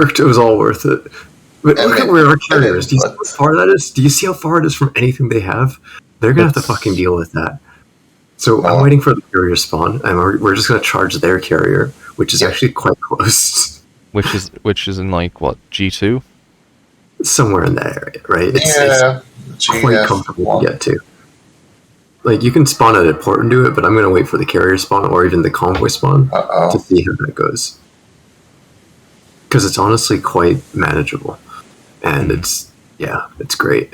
It was all worth it. But look at where our carrier is. Do you see how far that is? Do you see how far it is from anything they have? They're going to have to fucking deal with that. So I'm waiting for the carrier spawn, and we're just going to charge their carrier, which is actually quite close. Which is in, like, what, G2? Somewhere in that area, right? It's quite comfortable to get to. Like, you can spawn at a port and do it, but I'm going to wait for the carrier spawn, or even the convoy spawn, to see how that goes. Because it's honestly quite manageable. And it's great.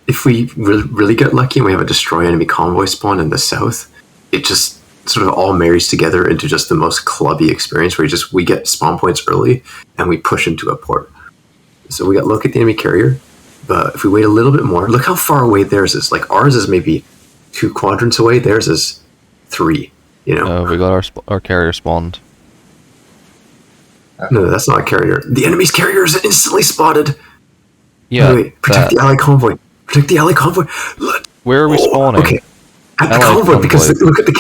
If we really get lucky and we have a destroy enemy convoy spawn in the south, it just sort of all marries together into just the most clubby experience where we get spawn points early and we push into a port. So we got look at the enemy carrier, but if we wait a little bit more, look how far away theirs is. Like, ours is maybe 2 quadrants away, theirs is 3, you know? We got our carrier spawned. No, that's not a carrier. The enemy's carrier is instantly spotted. Yeah. Wait, protect the ally convoy. Protect the ally convoy. Where are we spawning? Okay. At the convoy, because look at the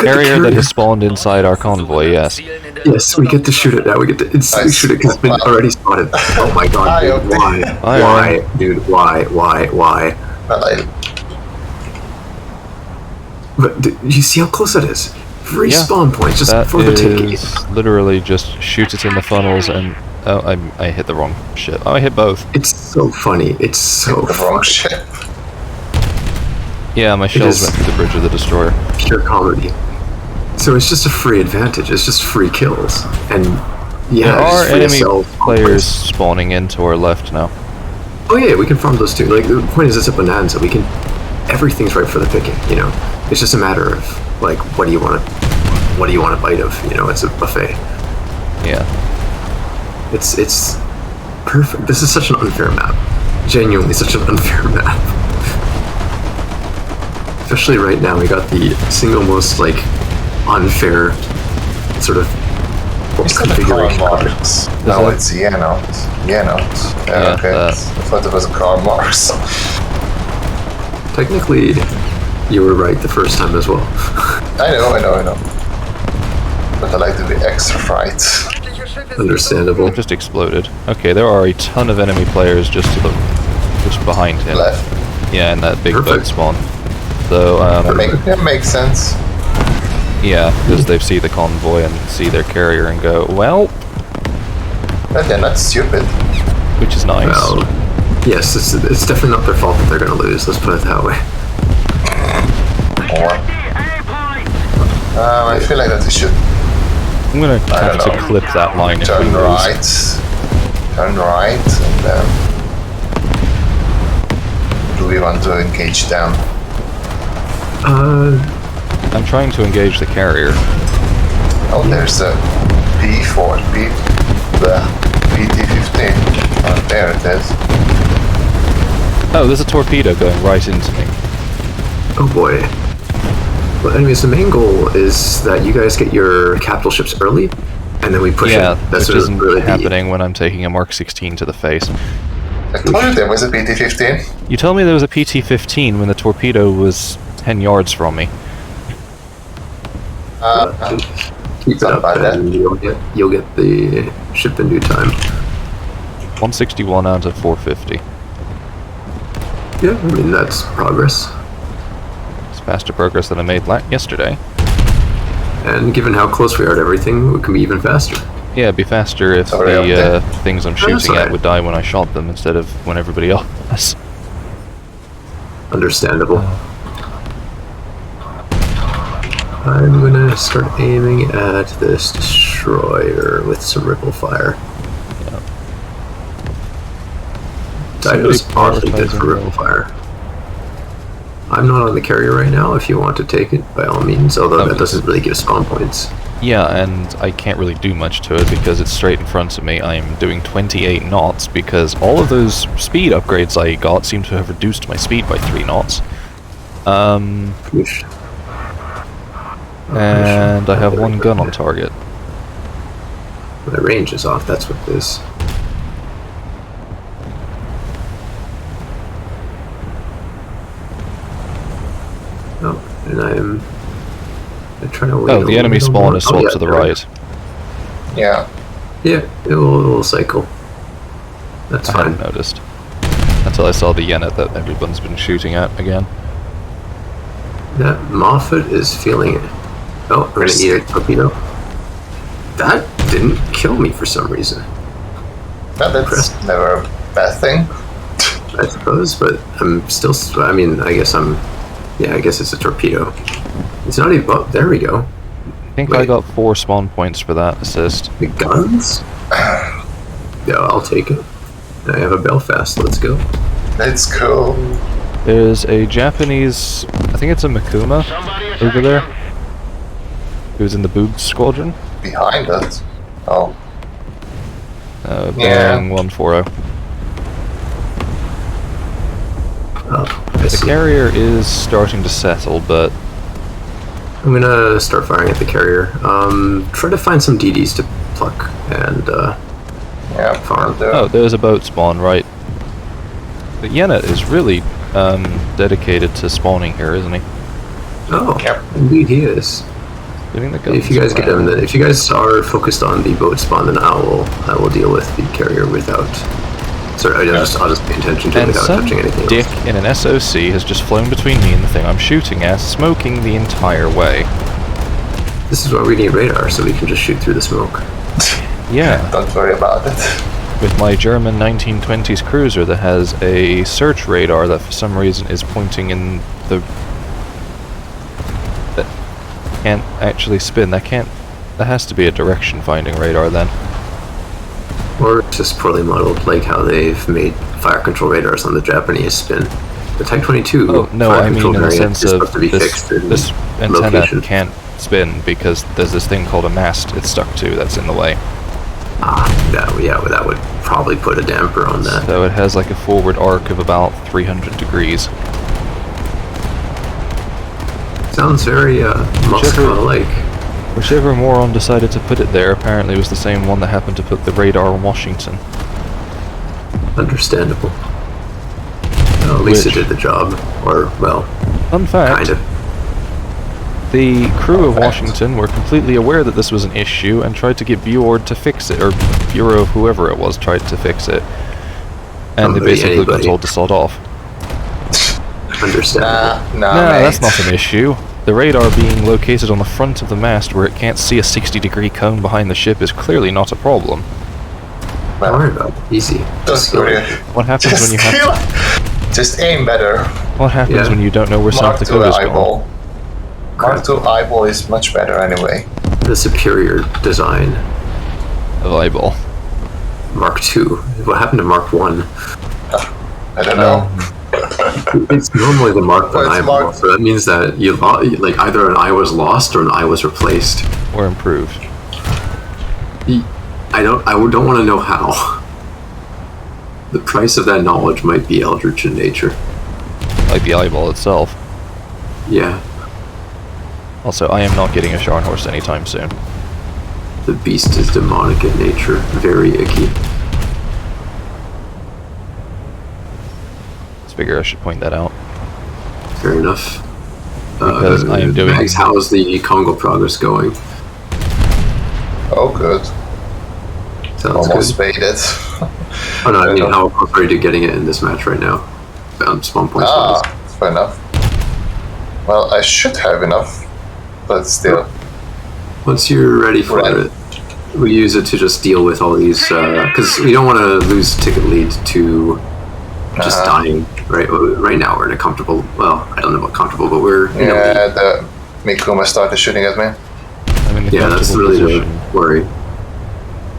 carrier that has spawned inside our convoy, yes. Yes, we get to shoot it now. We get to instantly shoot it because it's been already spotted. Oh my god, dude, why? Why? Dude, why? But you see how close that is? 3 spawn points just for the ticket. Literally just shoot it in the funnels and... Oh, I hit the wrong ship. Oh, I hit both. It's so funny. It's so the wrong ship. Yeah, my shells went through the bridge of the destroyer. Pure comedy. So it's just a free advantage. It's just free kills. And there are enemy players spawning into our left now. Oh yeah, we can farm those too. Like, the point is, it's a bonanza. Everything's right for the picking, you know? It's just a matter of, like, what do you want to bite of? You know, it's a buffet. Yeah. It's perfect. This is such an unfair map. Genuinely such an unfair map. Especially right now, we got the single most, like, unfair sort of configuration. No, it's Yenos. Yeah, okay. I thought it was a Karl Marx. Technically, you were right the first time as well. I know. But I like to be extra right. Understandable. Just exploded. Okay, there are a ton of enemy players just behind him. Left. Yeah, in that big boat spawn. So, that makes sense. Yeah, because they see the convoy and see their carrier and go, well... But they're not stupid. Which is nice. Well, yes, it's definitely not their fault that they're going to lose, let's put it that way. I feel like that we should... I'm going to have to clip that line if we lose. Turn right, and then... Do we want to engage them? I'm trying to engage the carrier. Oh, there's a P4, the PT-15. Oh, there it is. Oh, there's a torpedo going right into me. Oh boy. Well, anyways, the main goal is that you guys get your capital ships early, and then we push it. That's which isn't really happening when I'm taking a Mark 16 to the face. I told you there was a PT-15. You told me there was a PT-15 when the torpedo was 10 yards from me. Keep it up, and you'll get the ship in due time. 161 out of 450. Yeah, I mean, that's progress. It's faster progress than I made yesterday. And given how close we are to everything, it can be even faster. Yeah, it'd be faster if the things I'm shooting at would die when I shot them instead of when everybody else was. Understandable. I'm gonna start aiming at this destroyer with some ripple fire. Yeah. Dido's awfully good for ripple fire. I'm not on the carrier right now. If you want to take it, by all means, although that doesn't really give spawn points. Yeah, and I can't really do much to it because it's straight in front of me. I'm doing 28 knots because all of those speed upgrades I got seem to have reduced my speed by 3 knots. And I have 1 gun on target. My range is off, that's what it is. Oh, and I'm trying to wait. Oh, the enemy spawn is swapped to the right. Yeah. Yeah, it will cycle. That's fine. I hadn't noticed. Until I saw the Yennet that everyone's been shooting at again. That Moffat is feeling it. Oh, we're gonna eat a torpedo. That didn't kill me for some reason. Well, that's never a bad thing. I suppose, but I'm still... I mean, I guess I'm... Yeah, I guess it's a torpedo. It's not even... Oh, there we go. I think I got 4 spawn points for that assist. The guns? Yeah, I'll take it. I have a Belfast, let's go. Let's go. There's a Japanese... I think it's a Makuma over there. Who's in the boob squadron. Behind us? Oh. Bearing 140. The carrier is starting to settle, but... I'm gonna start firing at the carrier. Try to find some DDs to pluck and farm. Oh, there's a boat spawn, right. The Yennet is really dedicated to spawning here, isn't he? Oh, indeed he is. If you guys get him, if you guys are focused on the boat spawn, then I will deal with the carrier without. Sorry, I'll just pay attention to it without touching anything dick else. in an SOC has just flown between me and the thing I'm shooting at, smoking the entire way. This is why we need radar, so we can just shoot through the smoke. Yeah. Don't worry about it. With my German 1920s cruiser that has a search radar that for some reason is pointing in the... that can't actually spin. That has to be a direction finding radar then. Or just poorly modeled, like how they've made fire control radars on the Japanese spin. The Type 22 oh, no, fire I mean control in the variant sense is of supposed to be fixed in this antenna location. can't spin because there's this thing called a mast it's stuck to that's in the way. That would probably put a damper on that. So it has like a forward arc of about 300 degrees. Sounds very Moscow-like. Whichever moron decided to put it there apparently was the same one that happened to put the radar on Washington. Understandable. Well, at least it did the job. Or, well, fun fact, kind of. The crew of Washington were completely aware that this was an issue and tried to get Bureau to fix it, or Bureau, whoever it was, tried to fix it. And they basically got told to sod off. Understandable. Nah, that's not an issue. The radar being located on the front of the mast where it can't see a 60-degree cone behind the ship is clearly not a problem. Don't worry about it. Easy. What happens when you have to... Just aim better. What happens when you don't know where South Dakota's going? Mark II eyeball is much better anyway. The superior design of eyeball. Mark II. What happened to Mark I? I don't know. It's normally the Mark I eyeball, so that means that you like either an eye was lost or an eye was replaced or improved. I don't want to know how. The price of that knowledge might be eldritch in nature. Like the eyeball itself. Yeah. Also, I am not getting a Scharnhorst anytime soon. The beast is demonic in nature, very icky. I figure I should point that out. Fair enough. Because I am doing... Max, how's the Congo progress going? Oh, good. Sounds almost good. made it. Oh no, I mean, how close are you to getting it in this match right now? Spawn points. Fair enough. Well, I should have enough, but still. Once you're ready for it, we use it to just deal with all these, because we don't want to lose ticket lead to just dying, right? Right now we're in a comfortable, well, I don't know about comfortable, but we're in a lead. The Mikuma started shooting at me. I'm in the that's really the worry.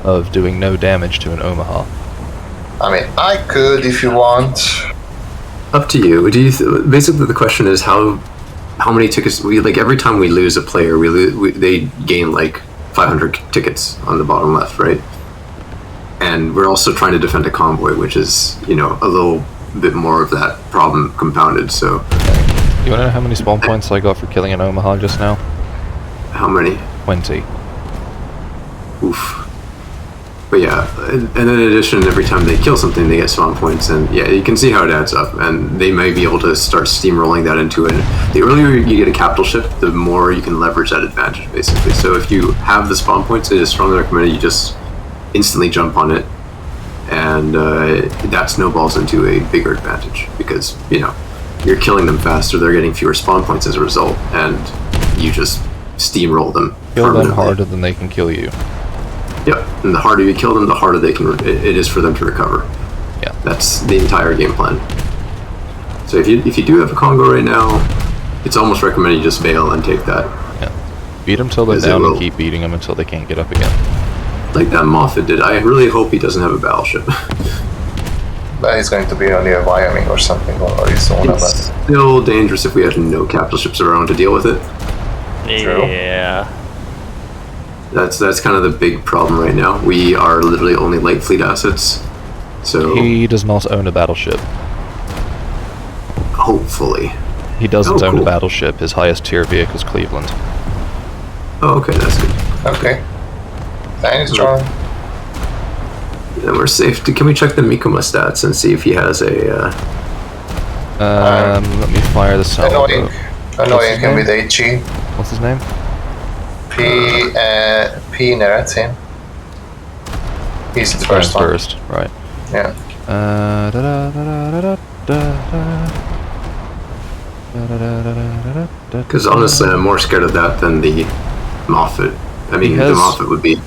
Of doing no damage to an Omaha. I mean, I could if you want. Up to you. Basically the question is how many tickets like every time we lose a player, they gain like 500 tickets on the bottom left, right? And we're also trying to defend a convoy, which is, a little bit more of that problem compounded. So, you want to know how many spawn points I got for killing an Omaha just now? How many? 20. Oof. But yeah, and then in addition, every time they kill something, they get spawn points, and yeah, you can see how it adds up, and they may be able to start steamrolling that into it. The earlier you get a capital ship, the more you can leverage that advantage, basically. So if you have the spawn points, it is strongly recommended you just instantly jump on it, and that snowballs into a bigger advantage because you're killing them faster, they're getting fewer spawn points as a result, and you just steamroll them. Kill them harder than they can kill you. Yep, and the harder you kill them, the harder it is for them to recover. Yeah, that's the entire game plan. So if you do have a Congo right now, it's almost recommended you just bail and take that. Yeah, beat them till they're down and keep beating them until they can't get up again. Like that Moffat did. I really hope he doesn't have a battleship. But he's going to be near Wyoming or something, or he's on It's still dangerous if we had no capital ships around to deal with it. Yeah. That's kind of the big problem right now. We are literally only light fleet assets. So he does not own a battleship. Hopefully. He doesn't own a battleship. His highest tier vehicle is Cleveland. Oh, okay, that's good. Okay. Thanks, John. Then we're safe. Can we check the Mikoma stats and see if he has a... let me fire the salvo. Annoying him with HE. What's his name? P Neratin. He's the first one. First, right. Yeah. Because honestly, I'm more scared of that than the Moffat. I mean, the Moffat would be...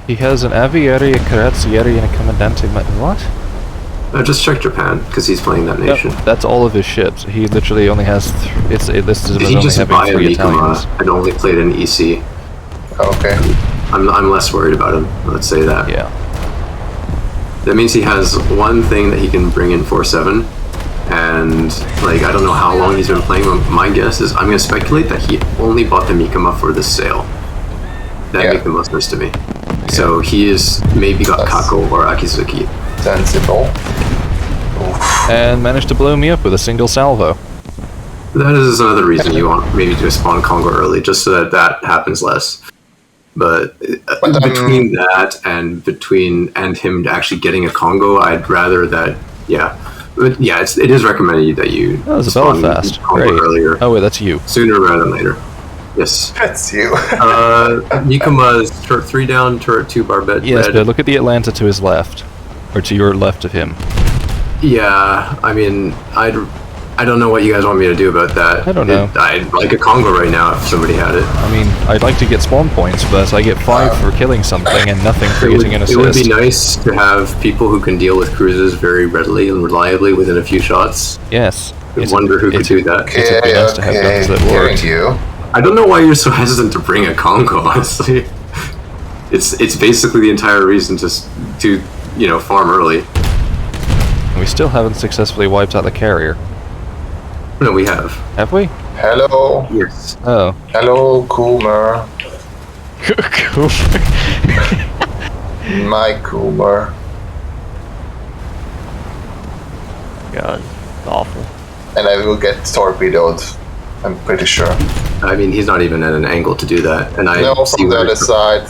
He has an Aviary, a Carazzieri, and a Commandante... What? Just check Japan, because he's playing that nation. Yep, that's all of his ships. He literally only has... It's listed as only having 3 Italians. And only played an EC. Okay. I'm less worried about him, let's say that. Yeah. That means he has one thing that he can bring in 4-7, and I don't know how long he's been playing. My guess is, I'm going to speculate that he only bought the Mikoma for this sale. That make the most sense to me. Yeah. So he is maybe got Kako or Akizuki. Sensible. And managed to blow me up with a single salvo. That is another reason you want maybe to spawn Congo early, just so that happens less. But between that and him actually getting a Congo, I'd rather that, But yeah, it is recommended that you spawn Congo earlier. Oh wait, that's you. Sooner rather than later. Yes. That's you. Mikoma's turret 3 down, turret 2 barbette. Yes, but look at the Atlanta to his left. Or to your left of him. Yeah, I mean, I don't know what you guys want me to do about that. I don't know. I'd like a Congo right now if somebody had it. I mean, I'd like to get spawn points, but I get 5 for killing something and nothing for getting an assist. It would be nice to have people who can deal with cruises very readily and reliably within a few shots. Yes. I wonder who could do that. It would be nice to have guns that work. I don't know why you're so hesitant to bring a Congo, honestly. It's basically the entire reason to farm early. And we still haven't successfully wiped out the carrier. No, we have. Have we? Hello. Yes. Oh. Hello, Coomer. Coomer. My Coomer. God, awful. And I will get torpedoed. I'm pretty sure. I mean, he's not even at an angle to do that, and I no, from the other side.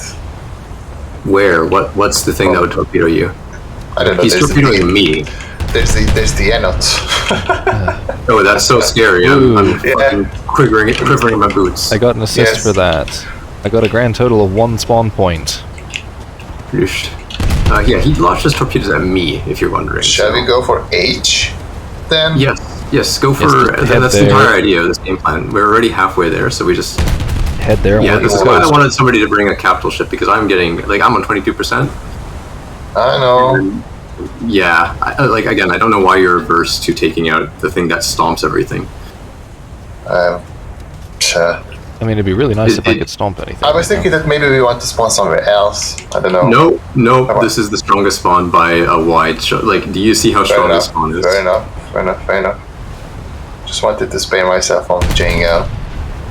Where? What's the thing that would torpedo you? I don't know. He's torpedoing me. There's the Enot. Oh, that's so scary. I'm fucking quivering in my boots. I got an assist for that. I got a grand total of 1 spawn point. Yeah, he launched his torpedoes at me, if you're wondering. Shall we go for H, then? Yes, go for... that's the entire idea of this game plan. We're already halfway there, so we just... Head there. Yeah, this is why I wanted somebody to bring a capital ship, because I'm getting... I'm on 22%. I know. Yeah, again, I don't know why you're averse to taking out the thing that stomps everything. I mean, it'd be really nice if I could stomp anything. I was thinking that maybe we want to spawn somewhere else. I don't know. No, this is the strongest spawn by a wide shot. Do you see how strong this spawn is? Fair enough. Just wanted to spare myself on JL.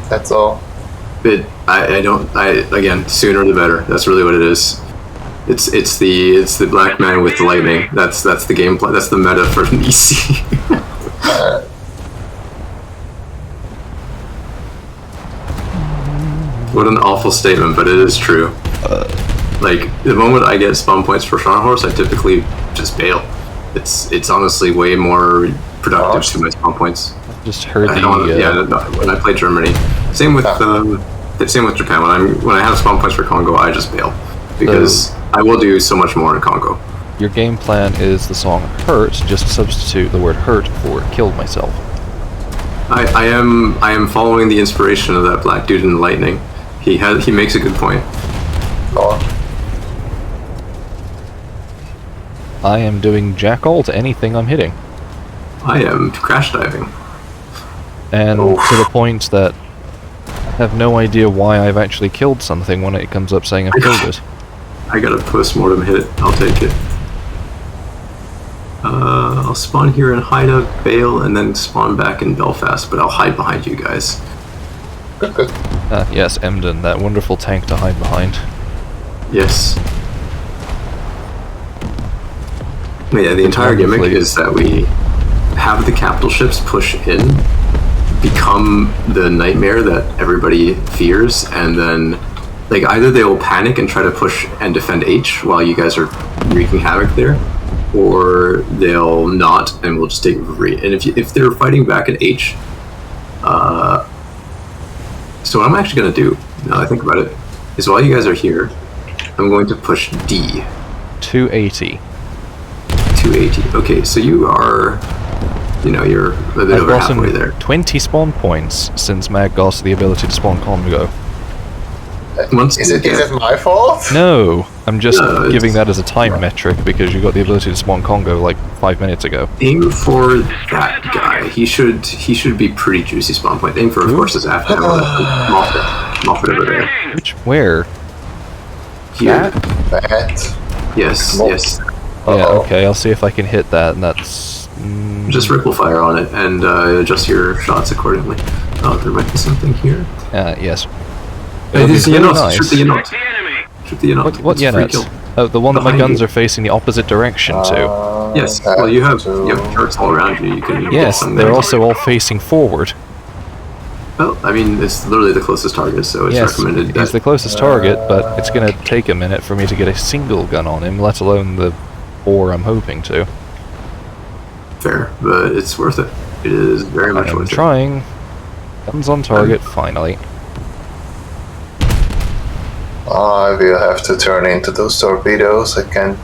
That's all. But again, sooner the better. That's really what it is. It's the black man with the lightning. That's the game plan. That's the meta for an EC. What an awful statement, but it is true. The moment I get spawn points for Scharnhorst, I typically just bail. It's honestly way more productive to my spawn points. I just heard when I play Germany. Same with Japan. When I have spawn points for Congo, I just bail. because I will do so much more in Congo. Your game plan is the song "Hurt." Just substitute the word "hurt" for "killed myself." I am following the inspiration of that black dude in the lightning. He makes a good point. Oh. I am doing jack all to anything I'm hitting. I am crash diving. And to the point that I have no idea why I've actually killed something when it comes up saying I've killed it. I got a post-mortem hit. I'll take it. I'll spawn here in Haida, Bale, and then spawn back in Belfast, but I'll hide behind you guys. Good. Yes, Emden, that wonderful tank to hide behind. Yes. Yeah, the entire gimmick is that we have the capital ships push in, become the nightmare that everybody fears, and then like either they will panic and try to push and defend H while you guys are wreaking havoc there, or they'll not and we'll just take it for free. And if they're fighting back at H, so what I'm actually going to do, now that I think about it, is while you guys are here, I'm going to push D. 280. 280. Okay, so you are, you're a bit over halfway there. 20 spawn points since Mag got the ability to spawn Congo. Is it my fault? No, I'm just giving that as a time metric because you got the ability to spawn Congo like 5 minutes ago. Aim for that guy. He should be pretty juicy spawn point. Aim for, of course, is after Moffat over there. Where? Here. That? Yes. Yeah, okay, I'll see if I can hit that, and that's... Just ripple fire on it, and adjust your shots accordingly. Oh, there might be something here. Yes. Hey, this really Yenot. nice. Shoot the Yenot. Shoot the Yenot. What Yenot? Oh, the one that my guns are facing the opposite direction to. Yes, well you have turrets all around you. You can yes, they're also all facing forward. Well, I mean, it's literally the closest target, so it's recommended. He's the closest target, but it's going to take a minute for me to get a single gun on him, let alone the 4 I'm hoping to. Fair, but it's worth it. It is very much worth it. I'm trying. Guns on target, finally. I will have to turn into those torpedoes. I can't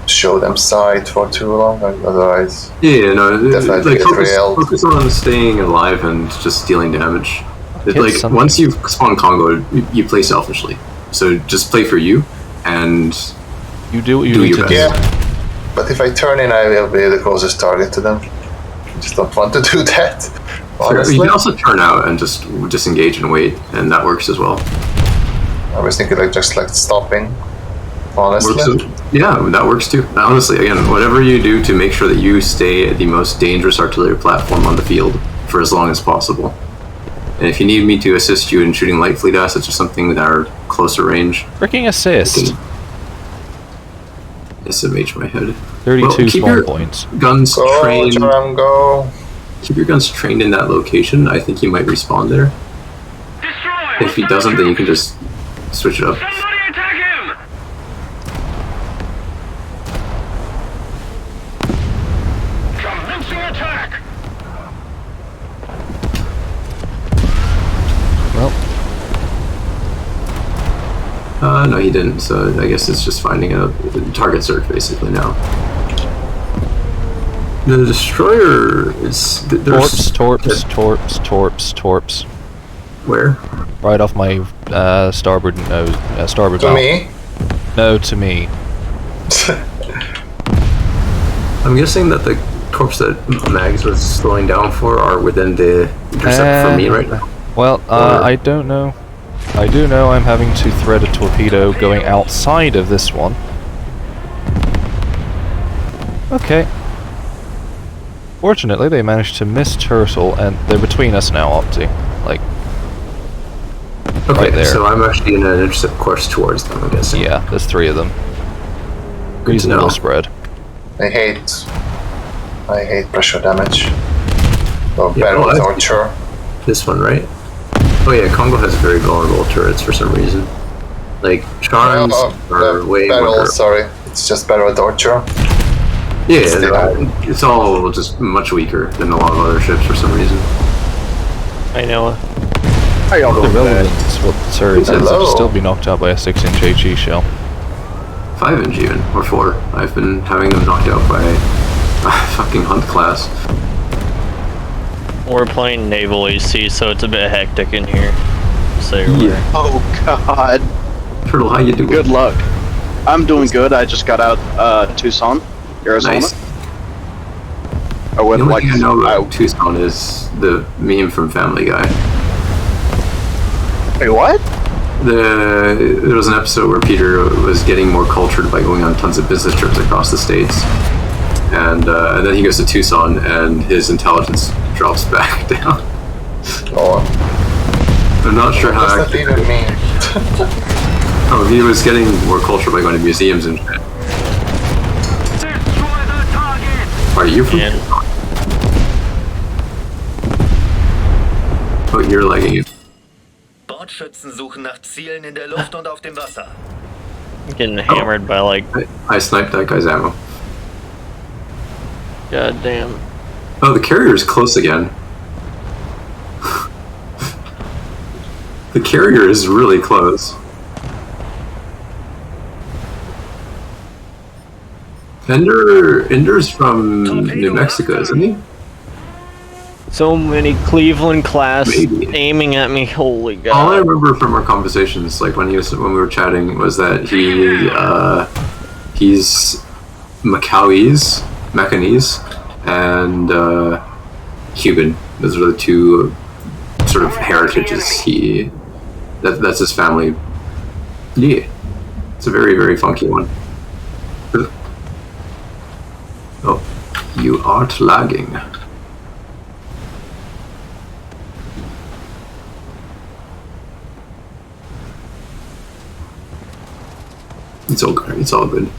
show them sight for too long, otherwise... Yeah, no, definitely focus on staying alive and just dealing damage. Once you spawn Congo, you play selfishly. So just play for you, and you do what you need to do. Yeah, but if I turn in, I will be the closest target to them. I just don't want to do that, honestly. You can also turn out and just disengage and wait, and that works as well. I was thinking just stopping, honestly. Yeah, that works too. Honestly, again, whatever you do to make sure that you stay at the most dangerous artillery platform on the field for as long as possible. And if you need me to assist you in shooting light fleet assets or something that are closer range... Freaking assist! SMH my head. 32 spawn points. Guns trained. Go. Keep your guns trained in that location. I think he might respawn there. If he doesn't, then you can just switch it up. Somebody attack him! Commencing attack! Well. No, he didn't, so I guess it's just finding a target search basically now. The destroyer is... Torps. Where? Right off my starboard nose, starboard bow. To me? No, to me. I'm guessing that the corpse that Mags was slowing down for are within the intercept for me right now. Well, I don't know. I do know I'm having to thread a torpedo going outside of this one. Okay. Fortunately, they managed to miss Turtle, and they're between us now, Opti. Like, okay, right there. So I'm actually in an intercept course towards them, I'm guessing. Yeah, there's 3 of them. Reasonable spread. I hate pressure damage. Battle torture. This one, right? Oh yeah, Congo has very vulnerable turrets for some reason. Like, charms are way more... Sorry, it's just battle torture. Yeah, it's all just much weaker than a lot of other ships for some reason. I know. Irrelevant is what the turret says. It'll still be knocked out by a 6-inch HE shell. 5-inch even, or 4. I've been having them knocked out by fucking hunt class. We're playing Naval EC, so it's a bit hectic in here. So Yeah. Oh god. Turtle, how you doing? Good luck. I'm doing good. I just got out Tucson, Arizona. Nice. I would The only like thing I to know about Tucson is the meme from Family Guy. Wait, what? There was an episode where Peter was getting more cultured by going on tons of business trips across the states, and then he goes to Tucson, and his intelligence drops back down. Oh, I'm not sure how. what does that even mean? Oh, he was getting more cultured by going to museums and shit. Destroy the target! Are you from? Yeah. Oh, you're lagging it. Bordschützen suchen nach Zielen in der Luft und auf dem Wasser. Getting hammered by like, I sniped that guy's ammo. goddamn. Oh, the carrier's close again. The carrier is really close. Ender's from New Mexico, isn't he? So many Cleveland class Maybe. aiming at me. Holy god. All I remember from our conversations, like when we were chatting, was that he's Macanese, and Cuban. Those are the two sort of heritages that's his family. Yeah, it's a very, very funky one. Oh, you aren't lagging. It's okay. It's all good.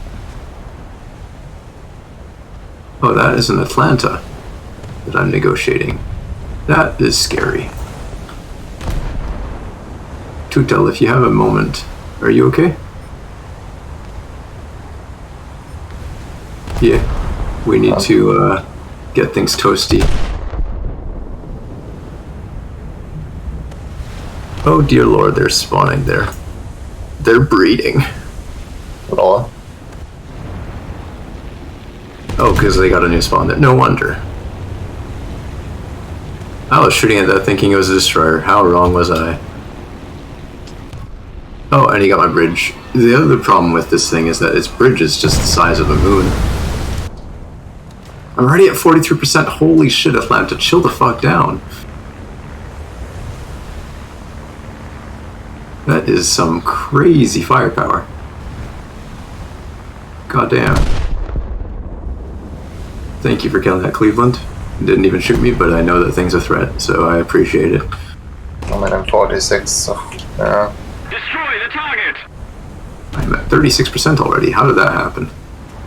Oh, that is an Atlanta that I'm negotiating. That is scary. Tutel, if you have a moment, are you okay? Yeah, we need to get things toasty. Oh dear lord, they're spawning there. They're breeding. Oh, Oh, because they got a new spawn there. No wonder. I was shooting at that thinking it was a destroyer. How wrong was I? Oh, and he got my bridge. The other problem with this thing is that its bridge is just the size of the moon. I'm already at 43%. Holy shit, Atlanta, chill the fuck down. That is some crazy firepower. God damn. Thank you for killing that, Cleveland. Didn't even shoot me, but I know that thing's a threat, so I appreciate it. I mean, I'm 46, so yeah. Destroy the target! I'm at 36% already. How did that happen?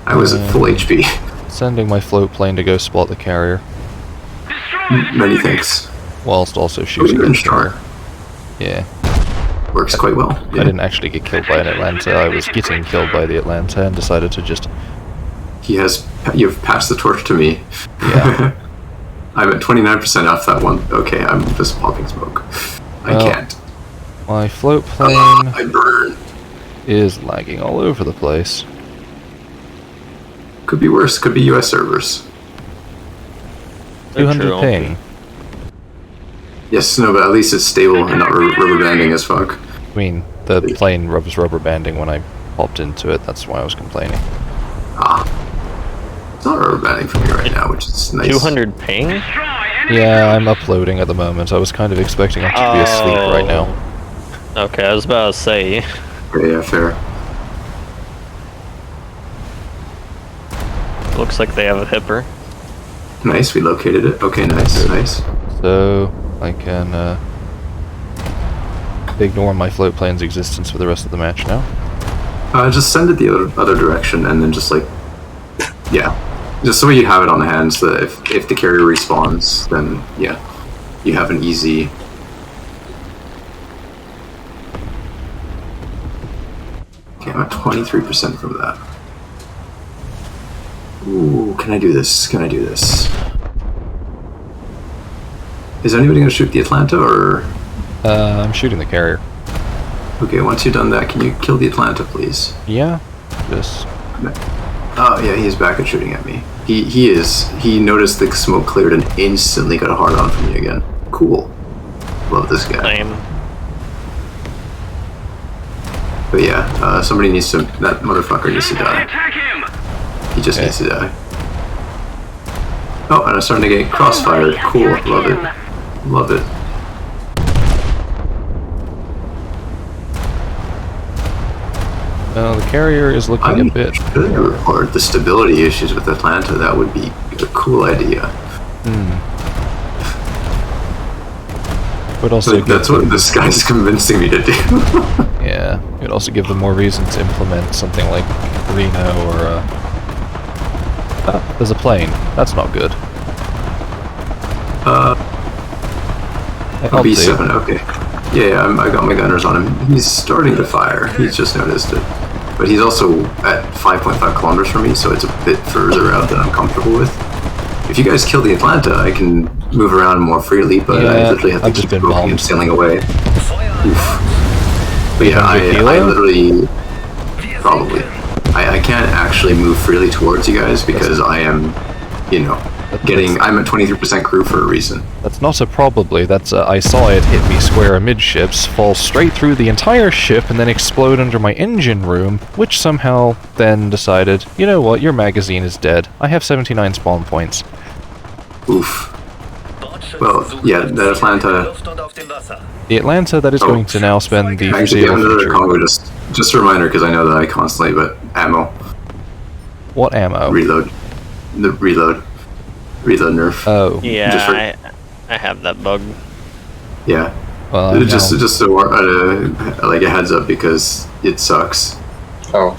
I was at full HP. Sending my float plane to go spot the carrier, Destroy the Many target! thanks. whilst also shooting you're the in star. carrier. Yeah. Works quite well. I didn't actually get killed by an Atlanta, I was getting killed by the Atlanta and decided to just... You've passed the torch to me. Yeah. I'm at 29% off that one. Okay, I'm just popping smoke. I can't. My float plane I burn. is lagging all over the place. Could be worse. Could be US servers. 200 ping. Yes, no, but at least it's stable and not rubber banding as fuck. I mean, the plane was rubber banding when I popped into it, that's why I was complaining. Ah. It's not rubber banding for me right now, which is nice. 200 ping? Destroy enemy Yeah, I'm uploading at the moment. I was kind of expecting him to be asleep right now. Okay, I was about to say. Yeah, fair. Looks like they have a hipper. Nice, we located it. Okay, nice, nice. So, I can ignore my float plane's existence for the rest of the match now. Just send it the other direction, and then just like, yeah, just so you have it on hand, so that if the carrier respawns, then yeah, you have an easy. Okay, I'm at 23% from that. Ooh, can I do this? Can I do this? Is anybody gonna shoot the Atlanta, or? I'm shooting the carrier. Okay, once you've done that, can you kill the Atlanta, please? Yeah. this. Oh yeah, he's back and shooting at me. He noticed the smoke cleared and instantly got a hard on from me again. Cool. Love this guy. Same. But yeah, somebody needs to. That motherfucker needs to die. Attack him! He just needs to die. Oh, and I'm starting to get crossfired. Cool. Love it. Love it. The carrier is looking a bit. Should report the stability issues with Atlanta. That would be a cool idea. Would also that's what this guy's convincing me to do. Yeah, it would also give them more reason to implement something like Reno or. Oh, there's a plane. That's not good. B7. Okay. Yeah, I got my gunners on him. He's starting to fire. He's just noticed it. But he's also at 5.5 kilometers from me, so it's a bit further out than I'm comfortable with. If you guys kill the Atlanta, I can move around more freely, but I literally have to keep moving and sailing away. Oof. But yeah, I literally... Probably. I can't actually move freely towards you guys because I am, you know... I'm at 23% crew for a reason. That's not a probably, that's a I saw it hit me square amidships, fall straight through the entire ship, and then explode under my engine room, which somehow then decided, you know what, your magazine is dead. I have 79 spawn points. Oof. Well, yeah, the Atlanta... The Atlanta that is going to now spend the foreseeable future... Congo, just a reminder, because I know that I constantly, but ammo. What ammo? Reload. The reload. Reload nerf. Oh. Yeah, I have that bug. Yeah. Well, just like a heads up because it sucks. Oh.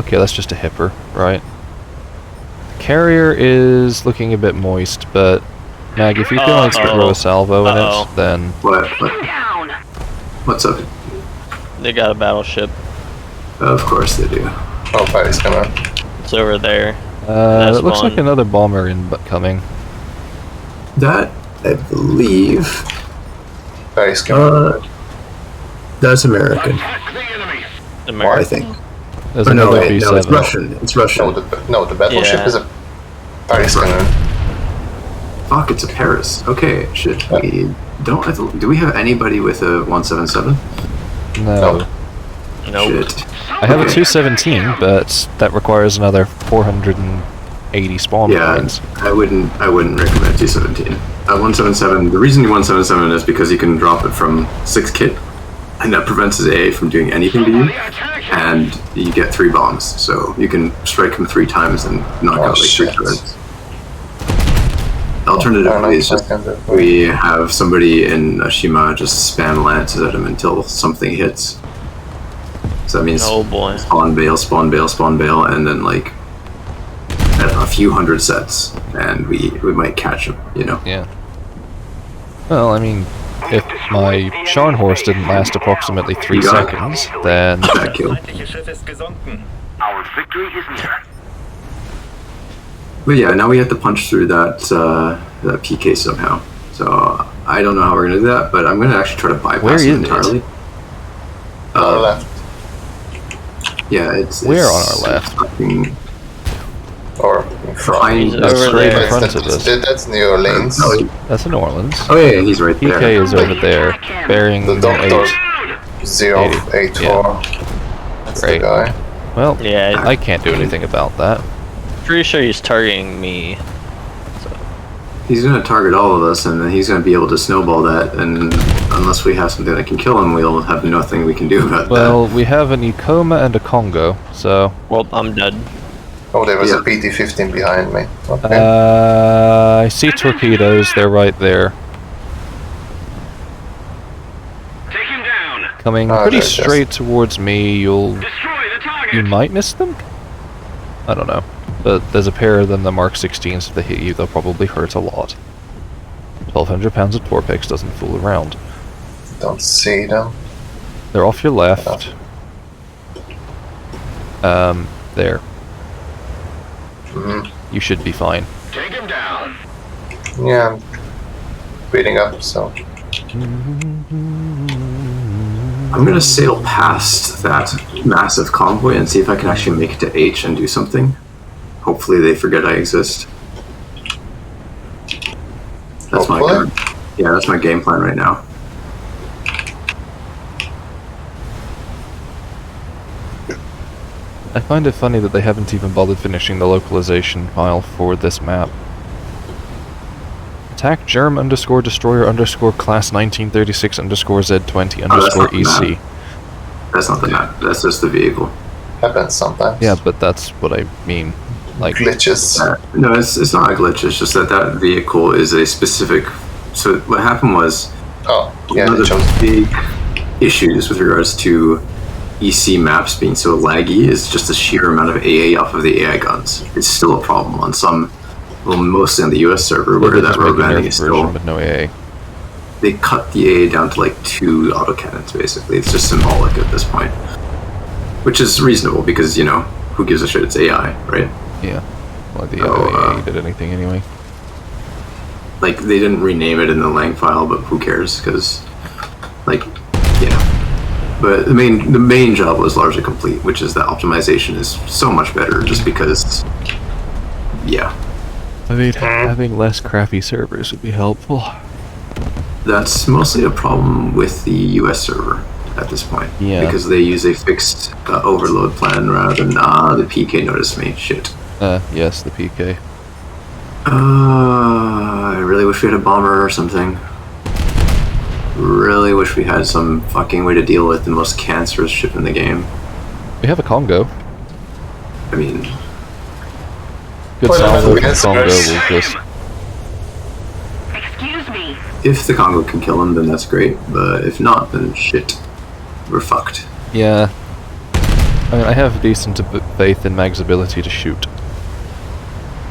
Okay, that's just a hipper, right? Carrier is looking a bit moist, but Mag, if you can like throw a salvo in it, then... What? What's up? They got a battleship. Of course they do. Oh, fighting's coming. It's over there. It looks like another bomber incoming. That, I believe... Fighting's coming. That's American. American? I think. There's no, another wait, B7. no, it's Russian. It's Russian. No, the battleship is a Paris cannon. Fuck, it's a Paris. Okay, shit. We don't. Do we have anybody with a 177? No. Nope. Shit. I have a 217, but that requires another 480 spawn points. I wouldn't recommend 217. 177. The reason you 177 is because you can drop it from 6 kit, and that prevents his AA from doing anything to you, and you get 3 bombs, so you can strike him 3 times and knock out like 3 turrets. Alternatively, it's just we have somebody in Ashima just spam lances at him until something hits. So that means spawn bail, spawn bail, spawn bail, and then like a few hundred sets, and we might catch him, you know? Yeah. Well, I mean, if my Scharnhorst didn't last approximately 3 seconds, then... That kill. Our victory is near. But yeah, now we have to punch through that PK somehow. So I don't know how we're gonna do that, but I'm gonna actually try to bypass it entirely. Left. Yeah, it's where on our left? Or behind over there. In front of us. That's New Orleans. That's in New Orleans. Oh yeah, he's right there. PK is over there, bearing the doctor. 084. Yeah. That's Great. the guy. Well, yeah, I can't do anything about that. Pretty sure he's targeting me. He's gonna target all of us, and then he's gonna be able to snowball that. And unless we have something that can kill him, we'll have nothing we can do about that. Well, we have an Ecoma and a Congo, so. Well, I'm dead. Oh, there was a PT-15 behind me. Okay. I see torpedoes. They're right there. Take him down. Coming pretty straight towards me. Destroy the target. You might miss them. I don't know. But there's a pair of them, the Mark 16s, if they hit you, they'll probably hurt a lot. 1,200 pounds of Torpex doesn't fool around. Don't see them. They're off your left. There. You should be fine. Take him down. Yeah, I'm reading up, so... I'm gonna sail past that massive convoy and see if I can actually make it to H and do something. Hopefully they forget I exist. That's that's my game plan right now. I find it funny that they haven't even bothered finishing the localization file for this map. Attack germ _ destroyer _ class 1936 _ Z20 _ EC. That's not the map. That's just the vehicle. Happens sometimes. Yeah, but that's what I mean. Like glitches. No, it's not a glitch. It's just that vehicle is a specific. So what happened was. Oh, yeah. One of the big issues with regards to EC maps being so laggy is just the sheer amount of AA off of the AI guns. It's still a problem on some. Well, mostly on the US server where that road banding is still. With no AA. They cut the AA down to like 2 autocannons basically. It's just symbolic at this point. Which is reasonable because, you know, who gives a shit? It's AI, right? Yeah. Well, the AA did anything anyway. Like, they didn't rename it in the lang file, but who cares? Because, like, yeah. But the main job was largely complete, which is that optimization is so much better just because, yeah. I mean, having less crappy servers would be helpful. That's mostly a problem with the US server at this point. Yeah. Because they use a fixed overload plan rather than, the PK noticed me. Shit. Yes, the PK. I really wish we had a bomber or something. Really wish we had some fucking way to deal with the most cancerous ship in the game. We have a Congo. I mean... Good salvo from Congo will just... Excuse me. If the Congo can kill him, then that's great. But if not, then shit. We're fucked. Yeah. I mean, I have decent faith in Mag's ability to shoot.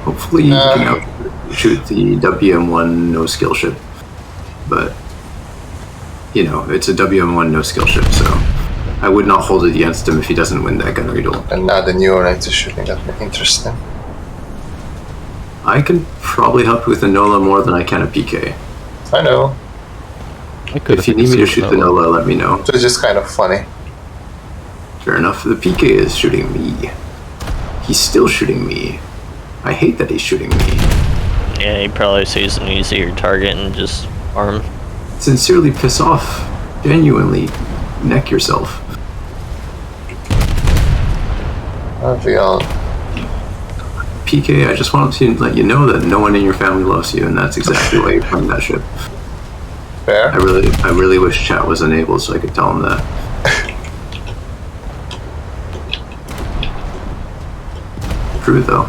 Hopefully you can shoot the WM1 no-skill ship. But, you know, it's a WM1 no-skill ship, so I would not hold it against him if he doesn't win that gunnery duel. And now the Neonite is shooting at me. Interesting. I can probably help you with the NOLA more than I can a PK. I know. If you need me to shoot the NOLA, let me know. So it's just kind of funny. Fair enough. The PK is shooting me. He's still shooting me. I hate that he's shooting me. Yeah, he probably sees an easier target and just arm. Sincerely piss off. Genuinely neck yourself. PK, I just wanted to let you know that no one in your family loves you, and that's exactly why you're playing that ship. Fair. I really wish chat was enabled so I could tell him that. True though.